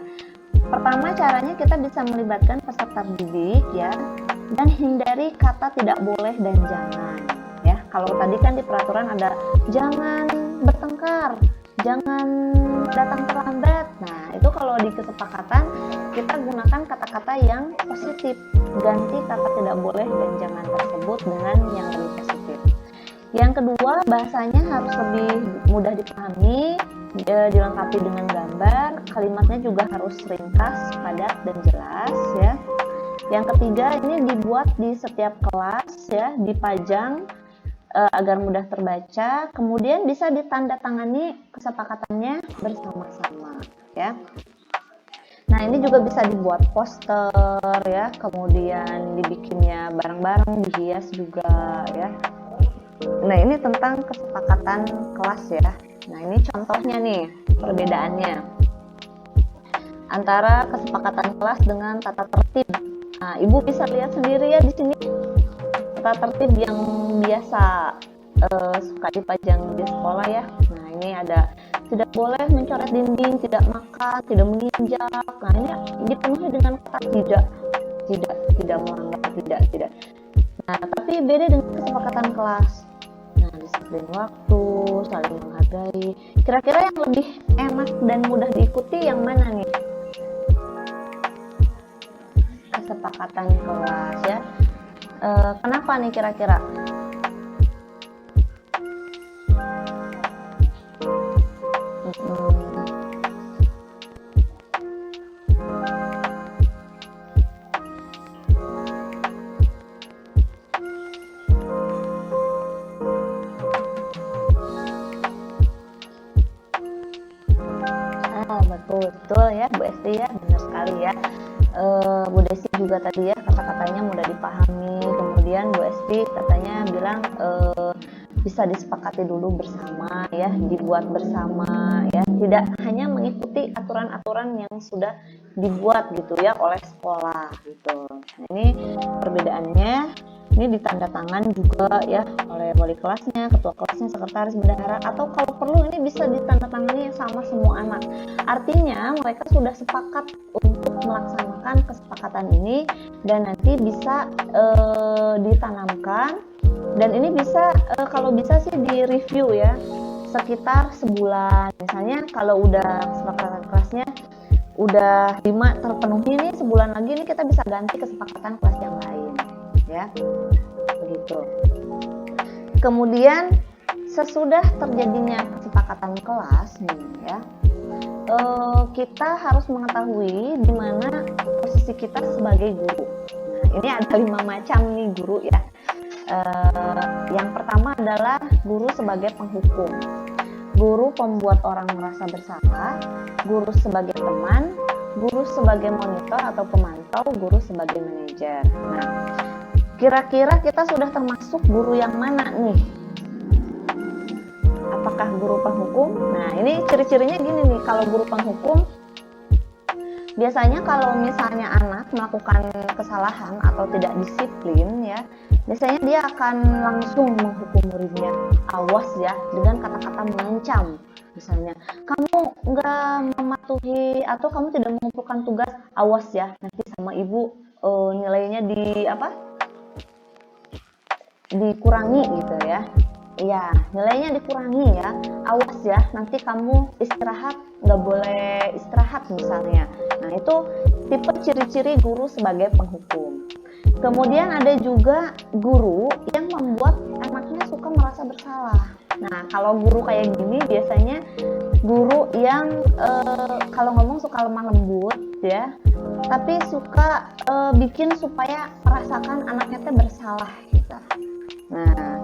pertama caranya kita bisa melibatkan peserta didik ya, dan hindari kata tidak boleh dan jangan ya. Kalau tadi kan di peraturan ada jangan bertengkar, jangan datang terlambat. Nah, itu kalau di kesepakatan kita gunakan kata-kata yang positif, ganti kata tidak boleh dan jangan tersebut dengan yang lebih positif. Yang kedua, bahasanya harus lebih mudah dipahami, dilengkapi dengan gambar, kalimatnya juga harus ringkas, padat dan jelas ya. Yang ketiga, ini dibuat di setiap kelas ya, dipajang agar mudah terbaca, kemudian bisa ditandatangani kesepakatannya bersama-sama ya. Nah, ini juga bisa dibuat poster ya, kemudian dibikinnya bareng-bareng, dihias juga ya. Nah, ini tentang kesepakatan kelas ya. Nah, ini contohnya nih perbedaannya antara kesepakatan kelas dengan tata tertib. Nah, Ibu bisa lihat sendiri ya di sini tata tertib yang biasa suka dipajang di sekolah ya. Nah, ini ada tidak boleh mencoret dinding, tidak makan, tidak menginjak. Nah, ini dipenuhi dengan kata tidak melanggar, tidak. Nah, tapi beda dengan kesepakatan kelas. Nah, disiplin waktu, saling menghargai. Kira-kira yang lebih enak dan mudah diikuti yang mana nih? Kesepakatan kelas ya. Kenapa nih kira-kira? Betul ya Bu Esti ya, benar sekali ya. Bu Desi juga tadi ya kata-katanya mudah dipahami. Kemudian Bu Esti katanya bilang bisa disepakati dulu bersama ya, dibuat bersama ya, tidak hanya mengikuti aturan-aturan yang sudah dibuat gitu ya oleh sekolah gitu. Nah, ini perbedaannya. Ini ditandatangan juga ya oleh wali kelasnya, ketua kelasnya, sekretaris, bendahara, atau kalau perlu ini bisa ditandatangani sama semua anak. Artinya mereka sudah sepakat untuk melaksanakan kesepakatan ini dan nanti bisa ditanamkan, dan ini bisa kalau bisa sih di review ya sekitar sebulan. Misalnya kalau udah kesepakatan kelasnya udah 5 terpenuhi nih, sebulan lagi nih kita bisa ganti kesepakatan kelas yang lain ya, begitu. Kemudian sesudah terjadinya kesepakatan kelas nih ya, kita harus mengetahui di mana posisi kita sebagai guru. Nah, ini ada 5 macam nih guru ya. Yang pertama adalah guru sebagai penghukum, guru pembuat orang merasa bersalah, guru sebagai teman, guru sebagai monitor atau pemantau, guru sebagai manajer. Nah, kira-kira kita sudah termasuk guru yang mana nih? Apakah guru penghukum? Nah, ini ciri-cirinya gini nih, kalau guru penghukum biasanya kalau misalnya anak melakukan kesalahan atau tidak disiplin ya, biasanya dia akan langsung menghukum muridnya. Awas ya, dengan kata-kata mengancam. Misalnya, kamu nggak mematuhi atau kamu tidak mengumpulkan tugas, awas ya, nanti sama ibu nilainya dikurangi gitu ya. Iya, nilainya dikurangi ya. Awas ya, nanti kamu istirahat, nggak boleh istirahat misalnya. Nah, itu tipe ciri-ciri guru sebagai penghukum. Kemudian ada juga guru yang membuat anaknya suka merasa bersalah. Nah, kalau guru kayak gini biasanya guru yang kalau ngomong suka lemah lembut ya, tapi suka bikin supaya merasakan anaknya teh bersalah gitu. Nah,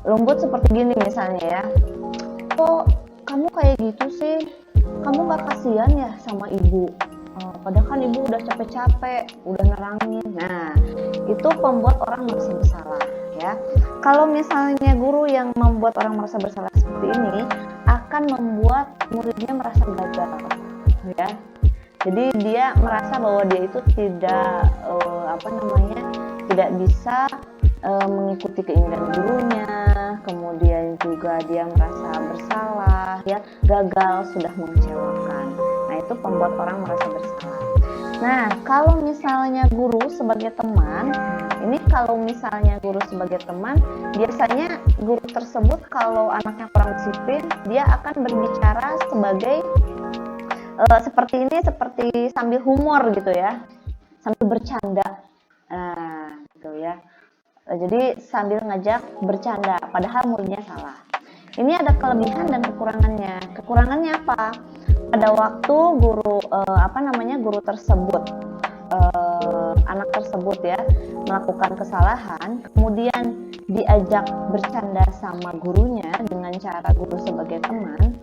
lembut seperti gini misalnya ya, kok kamu kayak gitu sih, kamu gak kasihan ya sama ibu, padahal kan ibu udah capek-capek, udah nerangin. Nah, itu pembuat orang merasa bersalah ya. Kalau misalnya guru yang membuat orang merasa bersalah seperti ini akan membuat muridnya merasa gagal ya. Jadi dia merasa bahwa dia itu tidak tidak bisa mengikuti keinginan gurunya, kemudian juga dia merasa bersalah ya, gagal, sudah mengecewakan. Nah, itu pembuat orang merasa bersalah. Nah, kalau misalnya guru sebagai teman, ini kalau misalnya guru sebagai teman, biasanya guru tersebut kalau anaknya kurang disiplin, dia akan berbicara sebagai seperti ini, seperti sambil humor gitu ya, sambil bercanda, gitu ya. Jadi sambil ngajak bercanda, padahal muridnya salah. Ini ada kelebihan dan kekurangannya. Kekurangannya apa? Pada waktu guru guru tersebut, anak tersebut ya melakukan kesalahan, kemudian diajak bercanda sama gurunya dengan cara guru sebagai teman,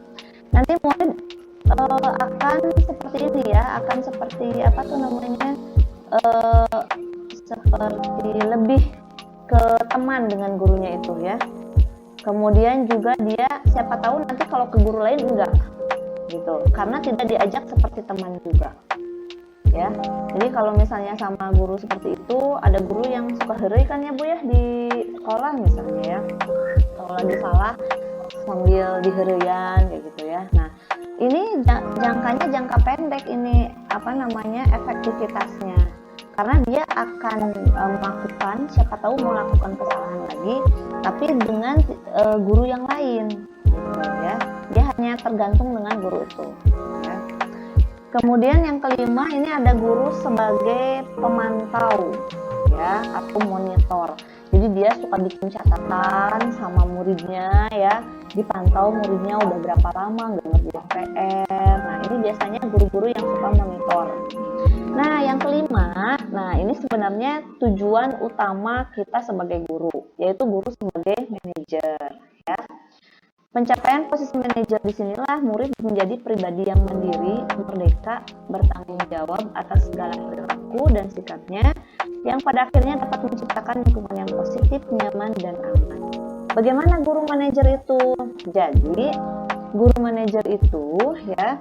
nanti murid akan seperti ini ya, akan seperti apa tuh namanya, eh, seperti lebih ke teman dengan gurunya itu ya. Kemudian juga dia siapa tahu nanti kalau ke guru lain enggak gitu, karena tidak diajak seperti teman juga ya. Jadi kalau misalnya sama guru seperti itu, ada guru yang suka heureuy kan ya Bu ya di sekolah misalnya ya, kalau lagi salah sambil diheureuyan kayak gitu ya. Nah ini jangkanya jangka pendek ini apa namanya efektivitasnya, karena dia akan melakukan, siapa tahu melakukan kesalahan lagi tapi dengan guru yang lain gitu ya. Dia hanya tergantung dengan guru itu ya. Kemudian yang kelima ini ada guru sebagai pemantau ya atau monitor. Jadi dia suka bikin catatan sama muridnya ya, dipantau muridnya udah berapa lama nggak ngerjain PR. Nah ini biasanya guru-guru yang suka monitor. Nah yang kelima, nah ini sebenarnya tujuan utama kita sebagai guru, yaitu guru sebagai manajer ya. Pencapaian posisi manajer disinilah murid menjadi pribadi yang mandiri, merdeka, bertanggung jawab atas segala perilaku dan sikapnya, yang pada akhirnya dapat menciptakan lingkungan yang positif, nyaman, dan aman. Bagaimana guru manajer itu? Jadi, guru manajer itu ya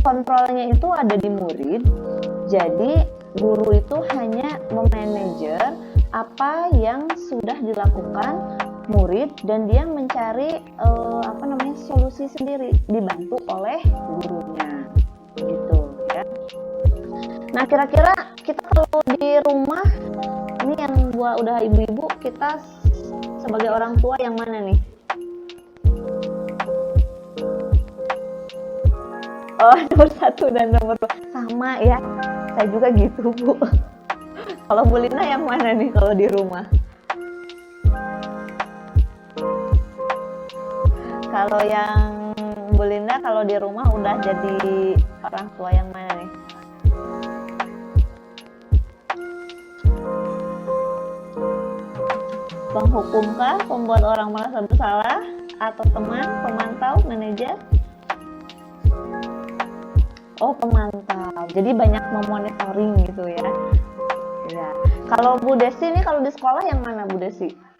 kontrolnya itu ada di murid. Jadi, guru itu hanya memanajer apa yang sudah dilakukan murid dan dia mencari solusi sendiri dibantu oleh gurunya gitu ya. Nah kira-kira kita kalau di rumah ini yang udah ibu-ibu, kita sebagai orang tua yang mana nih? Oh nomor 1 dan nomor 2 sama ya, saya juga gitu Bu. Kalau Bu Lina yang mana nih kalau di rumah? Kalau yang Bu Linda kalau di rumah udah jadi orang tua yang mana nih? Penghukumkah, pembuat orang merasa bersalah, atau teman, pemantau, manajer? Oh pemantau, jadi banyak memonitoring gitu ya. Ya. Kalau Bu Desi ini kalau di sekolah yang mana Bu Desi?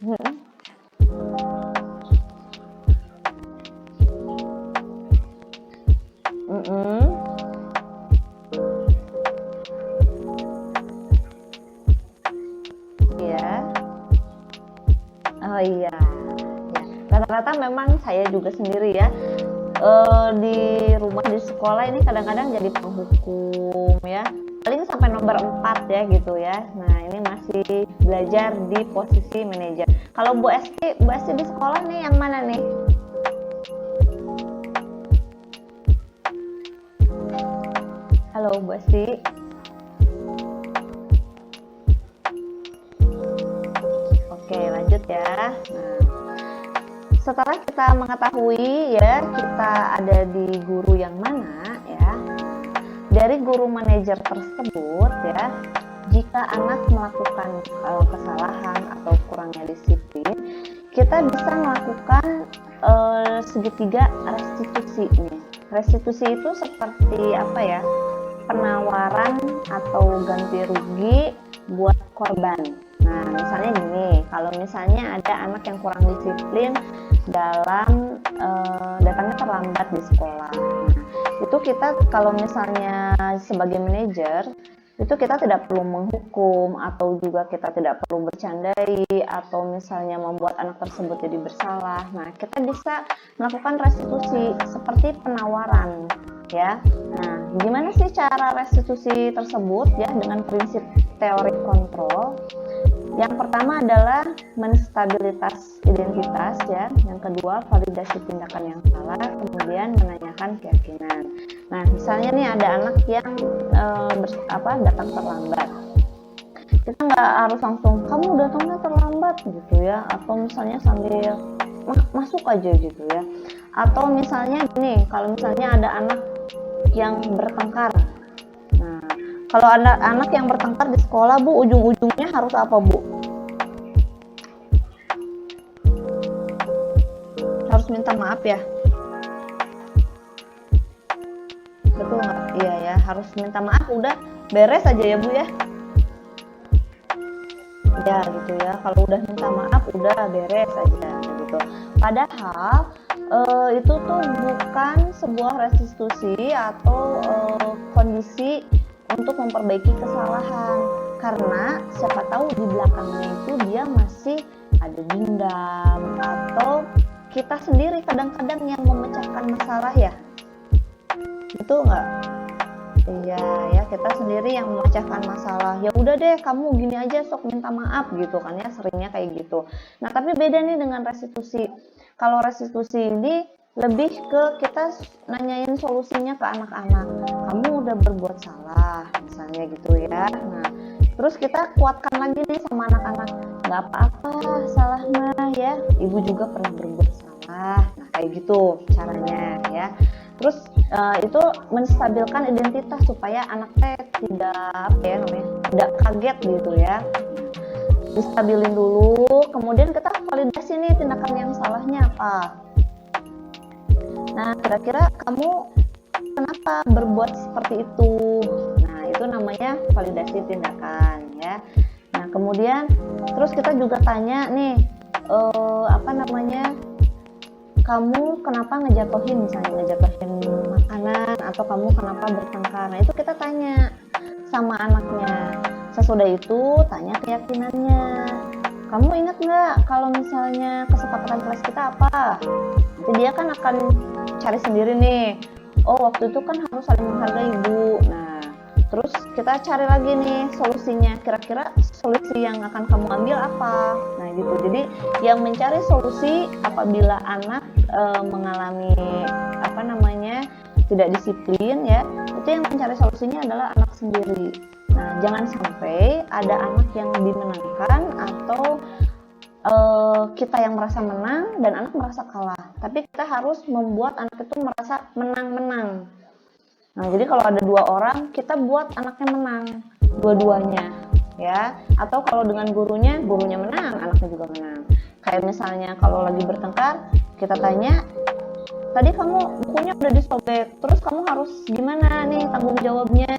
Iya. Oh iya. Rata-rata memang saya juga sendiri ya. Di rumah di sekolah ini kadang-kadang jadi penghukum ya. Paling sampai nomor 4 ya gitu ya. Nah ini masih belajar di posisi manajer. Kalau Bu Esti di sekolah nih yang mana nih? Halo Bu Esti. Oke lanjut ya. Nah, setelah kita mengetahui ya kita ada di guru yang mana ya, dari guru manajer tersebut ya, jika anak melakukan kesalahan atau kurangnya disiplin, kita bisa melakukan segitiga restitusi nih. Restitusi itu seperti apa ya? Penawaran atau ganti rugi buat korban. Nah, misalnya gini, kalau misalnya ada anak yang kurang disiplin dalam datangnya terlambat di sekolah. Nah, itu kita kalau misalnya sebagai manajer itu kita tidak perlu menghukum atau juga kita tidak perlu bercandai atau misalnya membuat anak tersebut jadi bersalah. Nah, kita bisa melakukan restitusi seperti penawaran ya. Nah, gimana sih cara restitusi tersebut ya dengan prinsip teori kontrol? Yang pertama adalah menstabilitas identitas ya, yang kedua validasi tindakan yang salah, kemudian menanyakan keyakinan. Nah, misalnya nih ada anak yang datang terlambat, kita nggak harus langsung kamu datangnya terlambat gitu ya, atau misalnya sambil masuk aja gitu ya, atau misalnya gini, kalau misalnya ada anak yang bertengkar, nah Kalau anak-anak yang bertengkar di sekolah, Bu, ujung-ujungnya harus apa, Bu? Harus minta maaf ya? Betul nggak? Iya ya, harus minta maaf, udah beres aja ya Bu ya. Ya gitu ya, kalau udah minta maaf udah beres aja gitu. Padahal itu tuh bukan sebuah restitusi atau kondisi untuk memperbaiki kesalahan, karena siapa tahu di belakangnya itu dia masih ada dendam, atau kita sendiri kadang-kadang yang memecahkan masalah ya, betul nggak? Iya ya, kita sendiri yang memecahkan masalah. Ya udah deh, kamu gini aja, sok minta maaf gitu kan ya, seringnya kayak gitu. Nah tapi beda nih dengan restitusi. Kalau restitusi ini lebih ke kita nanyain solusinya ke anak-anak. Kamu udah berbuat salah misalnya gitu ya. Nah terus kita kuatkan lagi nih sama anak-anak, nggak apa-apa salah mah ya, ibu juga pernah berbuat salah. Nah kayak gitu caranya ya. Terus itu menstabilkan identitas supaya anaknya tidak apa ya namanya, tidak kaget gitu ya. Distabilin dulu, kemudian kita validasi nih tindakan yang salahnya apa. Nah kira-kira kamu kenapa berbuat seperti itu? Nah itu namanya validasi tindakan ya. Nah kemudian terus kita juga tanya nih apa namanya, kamu kenapa ngejatuhin, misalnya ngejatuhin makanan, atau kamu kenapa bertengkar. Nah itu kita tanya sama anaknya. Sesudah itu tanya keyakinannya. Kamu ingat nggak kalau misalnya kesepakatan kelas kita apa? Nanti dia kan akan cari sendiri nih. Oh waktu itu kan harus saling menghargai Bu. Nah terus kita cari lagi nih solusinya. Kira-kira solusi yang akan kamu ambil apa? Nah gitu. Jadi yang mencari solusi apabila anak mengalami apa namanya tidak disiplin ya, itu yang mencari solusinya adalah anak sendiri. Nah jangan sampai ada anak yang dimenangkan atau kita yang merasa menang dan anak merasa kalah. Tapi kita harus membuat anak itu merasa menang-menang. Nah jadi kalau ada dua orang, kita buat anaknya menang dua-duanya ya. Atau kalau dengan gurunya menang, anaknya juga menang. Kayak misalnya kalau lagi bertengkar, kita tanya, tadi kamu bukunya udah disobek, terus kamu harus gimana nih tanggung jawabnya?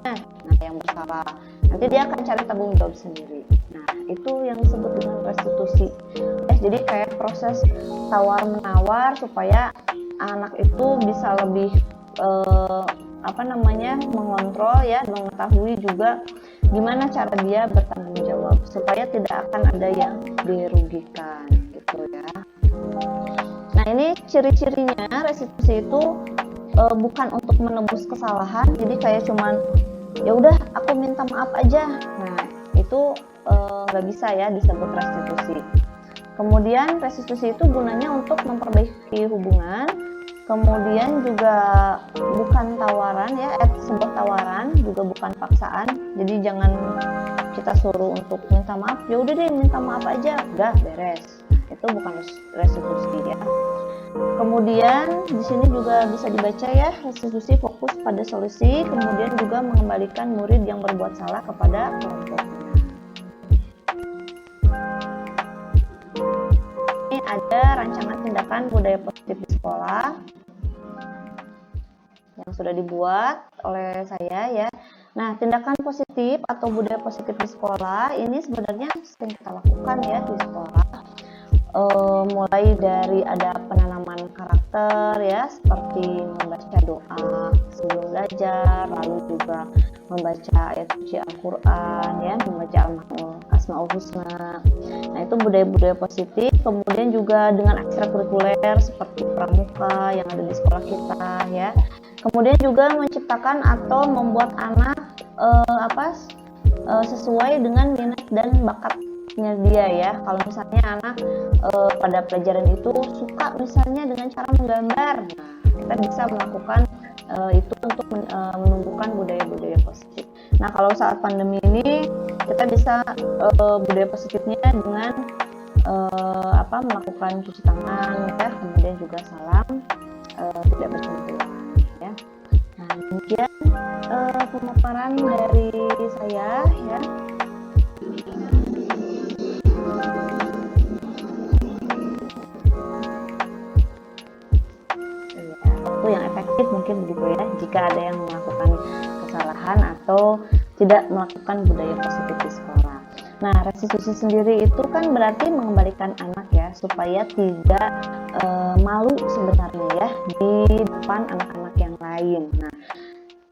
Nah yang bersalah, nanti dia akan cari tanggung jawab sendiri. Nah itu yang disebut dengan restitusi. Jadi kayak proses tawar-menawar supaya anak itu bisa lebih apa namanya mengontrol ya, mengetahui juga gimana cara dia bertanggung jawab supaya tidak akan ada yang dirugikan gitu ya. Nah ini ciri-cirinya restitusi itu bukan untuk menebus kesalahan, jadi kayak cuman ya udah aku minta maaf aja. Nah itu nggak bisa ya disebut restitusi. Kemudian restitusi itu gunanya untuk memperbaiki hubungan. Kemudian juga bukan tawaran ya, sebuah tawaran, juga bukan paksaan. Jadi jangan kita suruh untuk minta maaf, ya udah deh minta maaf aja, udah beres. Nah, itu bukan restitusi ya. Kemudian di sini juga bisa dibaca ya, restitusi fokus pada solusi, kemudian juga mengembalikan murid yang berbuat salah kepada kelompoknya. Ini ada rancangan tindakan budaya positif di sekolah yang sudah dibuat oleh saya ya. Nah, tindakan positif atau budaya positif di sekolah ini sebenarnya sering kita lakukan ya di sekolah. Mulai dari ada penanaman karakter ya, seperti membaca doa sebelum belajar, lalu juga membaca ayat suci Al-Quran ya, membaca Asmaul Husna. Nah itu budaya-budaya positif. Kemudian juga dengan ekstrakurikuler seperti pramuka yang ada di sekolah kita ya. Kemudian juga menciptakan atau membuat anak sesuai dengan minat dan bakatnya dia ya. Kalau misalnya anak pada pelajaran itu suka misalnya dengan cara menggambar, nah kita bisa melakukan itu untuk menumbuhkan budaya-budaya positif. Nah kalau saat pandemi ini kita bisa budaya positifnya dengan melakukan cuci tangan ya, kemudian juga salam tidak bersentuhan ya. Nah Demikian pemaparan dari saya ya. Waktu yang efektif mungkin begitu ya, jika ada yang melakukan kesalahan atau tidak melakukan budaya positif di sekolah. Nah, restitusi sendiri itu kan berarti mengembalikan anak ya, supaya tidak malu sebenarnya ya di depan anak-anak yang lain. Nah,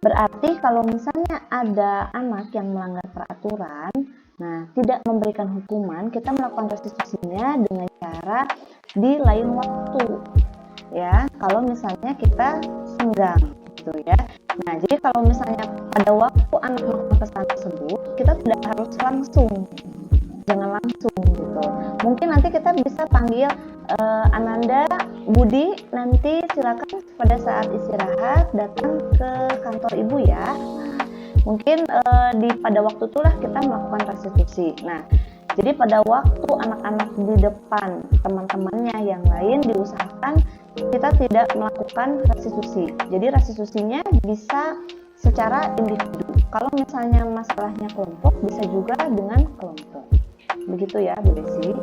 berarti kalau misalnya ada anak yang melanggar peraturan, nah tidak memberikan hukuman, kita melakukan restitusinya dengan cara di lain waktu. Ya, kalau misalnya kita senggang gitu ya. Nah, jadi kalau misalnya pada waktu anak melakukan kesalahan tersebut, kita tidak harus langsung, jangan langsung gitu. Mungkin nanti kita bisa panggil Ananda, Budi, nanti silakan pada saat istirahat datang ke kantor ibu ya. Nah, mungkin pada waktu itulah kita melakukan restitusi. Nah, jadi pada waktu anak-anak di depan teman-temannya yang lain diusahakan kita tidak melakukan restitusi. Jadi restitusinya bisa secara individu. Kalau misalnya masalahnya kelompok, bisa juga dengan kelompok. Begitu ya, Bu Desi.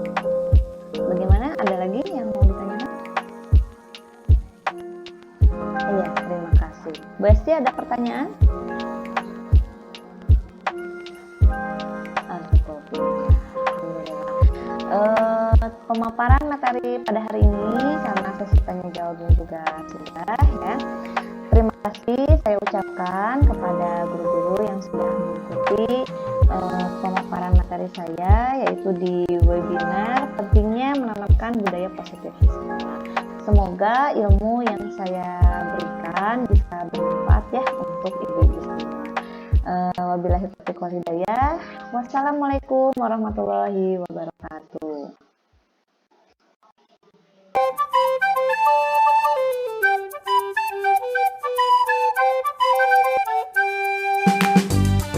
Bagaimana? Ada lagi yang mau ditanyakan? Iya, terima kasih. Bu Esti ada pertanyaan? Pemaparan materi pada hari ini karena sesi tanya jawabnya juga sudah ya. Terima kasih saya ucapkan kepada guru-guru yang sudah mengikuti pemaparan materi saya, yaitu di webinar pentingnya menanamkan budaya positif di sekolah. Semoga ilmu yang saya berikan bisa bermanfaat ya untuk ibu-ibu semua. Wabillahi taufiq wal hidayah. Wassalamualaikum warahmatullahi wabarakatuh.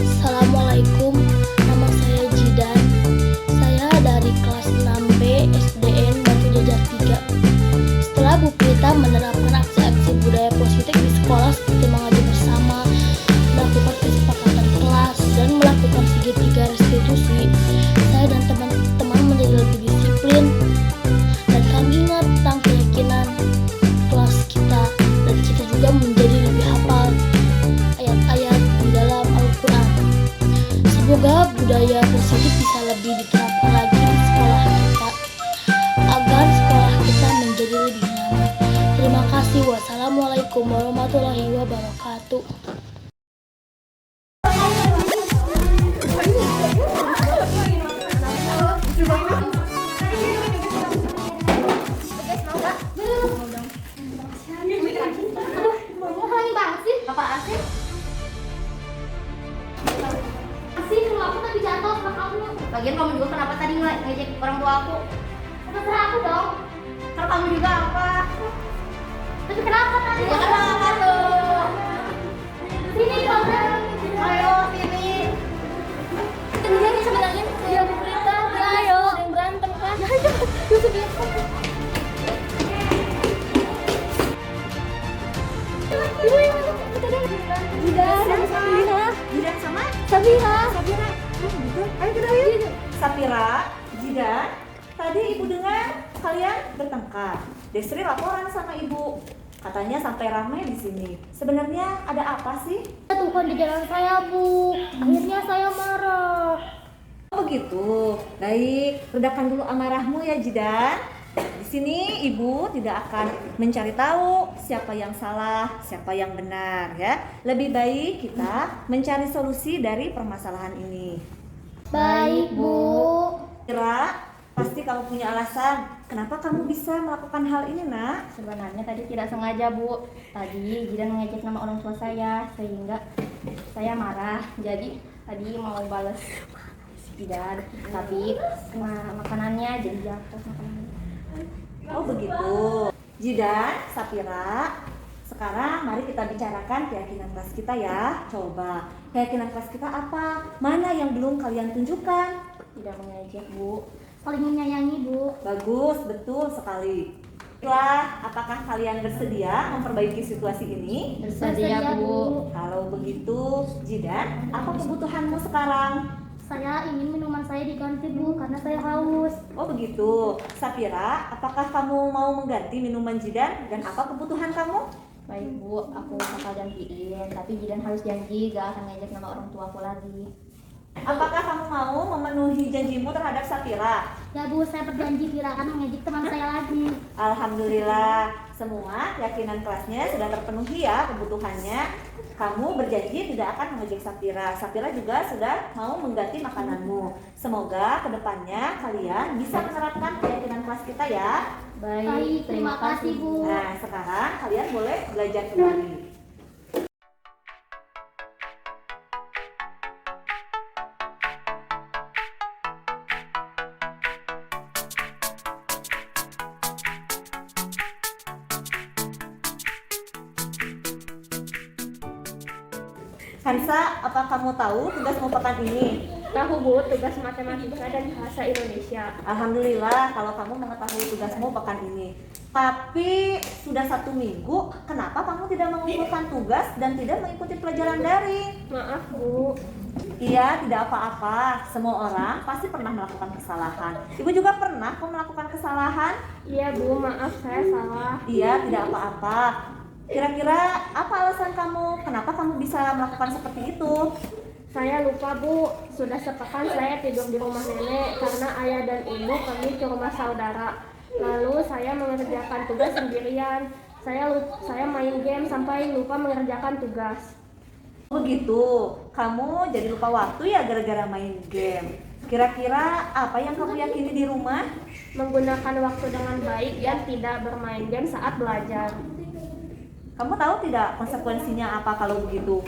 Assalamualaikum, nama saya Jidan. Saya dari kelas 6B SDN Batu Jajar 3. Setelah Bu Prita menerapkan aksi-aksi budaya positif di sekolah seperti mengaji bersama, melakukan kesepakatan kelas, dan melakukan segitiga restitusi, saya dan teman-teman menjadi lebih disiplin. Dan kami ingat tentang keyakinan kelas kita, dan kita juga menjadi lebih hafal ayat-ayat di dalam Al-Quran. Semoga budaya positif bisa lebih diterapkan lagi di sekolah kita, agar sekolah kita menjadi lebih nyaman. Terima kasih. Wassalamualaikum warahmatullahi wabarakatuh. Bapak Asif? Asif, lu aku tadi jatuh sama kamu. Lagian kamu juga kenapa tadi ngejek orang tua aku? Terserah aku dong. Kalau kamu juga apa? Tapi kenapa tadi? Ya kenapa tuh? Sini kamu. Ayo sini. Dia bisa bilangin ke Bu Prita. Ayo. Yang berantem kan? Ya ayo. Yusuf biasa. Jidan sama Sabira. Gitu. Ayo kita yuk. Sapira, Jidan, tadi ibu dengar kalian bertengkar. Desri laporan sama ibu. Katanya sampai ramai di sini. Sebenarnya ada apa sih? Tuhan di jalan saya, Bu. Akhirnya saya marah. Oh begitu. Baik, redakan dulu amarahmu ya Jidan. Di sini ibu tidak akan mencari tahu siapa yang salah, siapa yang benar ya. Lebih baik kita mencari solusi dari permasalahan ini. Baik, Bu. Kira pasti kamu punya alasan kenapa kamu bisa melakukan hal ini, Nak. Sebenarnya tadi tidak sengaja, Bu. Tadi Jidan mengejek nama orang tua saya, sehingga saya marah. Jadi tadi mau balas Jidan, tapi makanannya jadi jatuh makanannya. Oh begitu. Jidan, Sapira, sekarang mari kita bicarakan keyakinan kelas kita ya. Coba, keyakinan kelas kita apa? Mana yang belum kalian tunjukkan? Tidak mengejek, Bu. Saling menyayangi, Bu. Bagus, betul sekali. Apakah kalian bersedia memperbaiki situasi ini? Bersedia, Bu. Kalau begitu, Jidan, apa kebutuhanmu sekarang? Saya ingin minuman saya diganti, Bu, karena saya haus. Oh begitu. Safira, apakah kamu mau mengganti minuman Jidan dan apa kebutuhan kamu? Baik, Bu, aku bakal gantiin. Tapi Jidan harus janji gak akan ngejek nama orang tua aku lagi. Apakah kamu mau memenuhi janjimu terhadap Safira? Ya, Bu, saya berjanji tidak akan mengejek teman saya lagi. Alhamdulillah, semua keyakinan kelasnya sudah terpenuhi ya kebutuhannya. Kamu berjanji tidak akan mengejek Safira. Safira juga sudah mau mengganti makananmu. Semoga kedepannya kalian bisa menerapkan keyakinan kelas kita ya. Baik, terima kasih, Bu. Nah, sekarang kalian boleh belajar kembali. Hansa, apa kamu tahu tugasmu pekan ini? Tahu, Bu, tugas matematika dan bahasa Indonesia. Alhamdulillah kalau kamu mengetahui tugasmu pekan ini. Tapi sudah 1 minggu, kenapa kamu tidak mengumpulkan tugas dan tidak mengikuti pelajaran daring? Maaf, Bu. Iya, tidak apa-apa. Semua orang pasti pernah melakukan kesalahan. Ibu juga pernah kok melakukan kesalahan. Iya, Bu, maaf saya salah. Iya, tidak apa-apa. Kira-kira apa alasan kamu? Kenapa kamu bisa melakukan seperti itu? Saya lupa, Bu. Sudah sepekan saya tidur di rumah nenek karena ayah dan ibu pergi ke rumah saudara. Lalu saya mengerjakan tugas sendirian. Saya main game sampai lupa mengerjakan tugas. Begitu, kamu jadi lupa waktu ya gara-gara main game. Kira-kira apa yang kamu yakini di rumah? Menggunakan waktu dengan baik dan tidak bermain game saat belajar. Kamu tahu tidak konsekuensinya apa kalau begitu?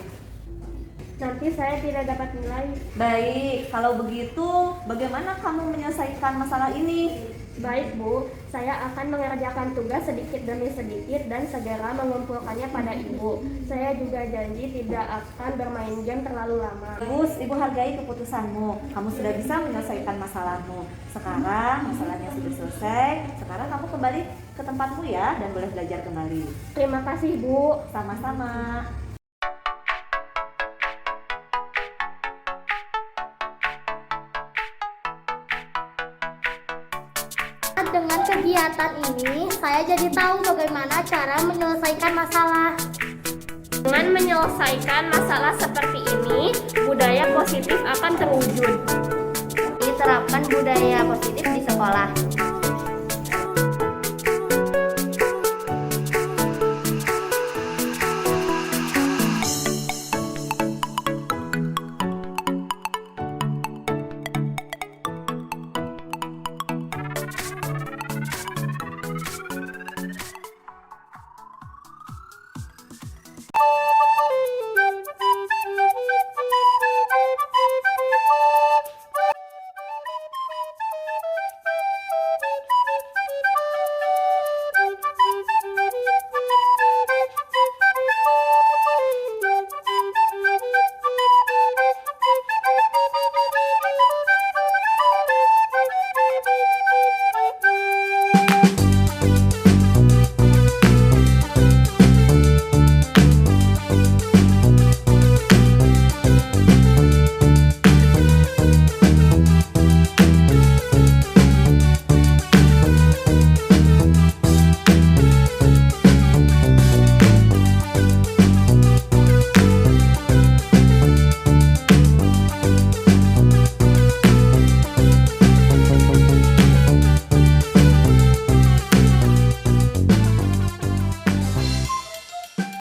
Nanti saya tidak dapat nilai. Baik, kalau begitu bagaimana kamu menyelesaikan masalah ini? Baik, Bu, saya akan mengerjakan tugas sedikit demi sedikit dan segera mengumpulkannya pada Ibu. Saya juga janji tidak akan bermain game terlalu lama. Bagus, Ibu hargai keputusanmu. Kamu sudah bisa menyelesaikan masalahmu. Sekarang masalahnya sudah selesai. Sekarang kamu kembali ke tempatmu ya dan boleh belajar kembali. Terima kasih, Bu. Sama-sama. Dengan kegiatan ini, saya jadi tahu bagaimana cara menyelesaikan masalah. Dengan menyelesaikan masalah seperti ini, budaya positif akan terwujud. Diterapkan budaya positif di sekolah.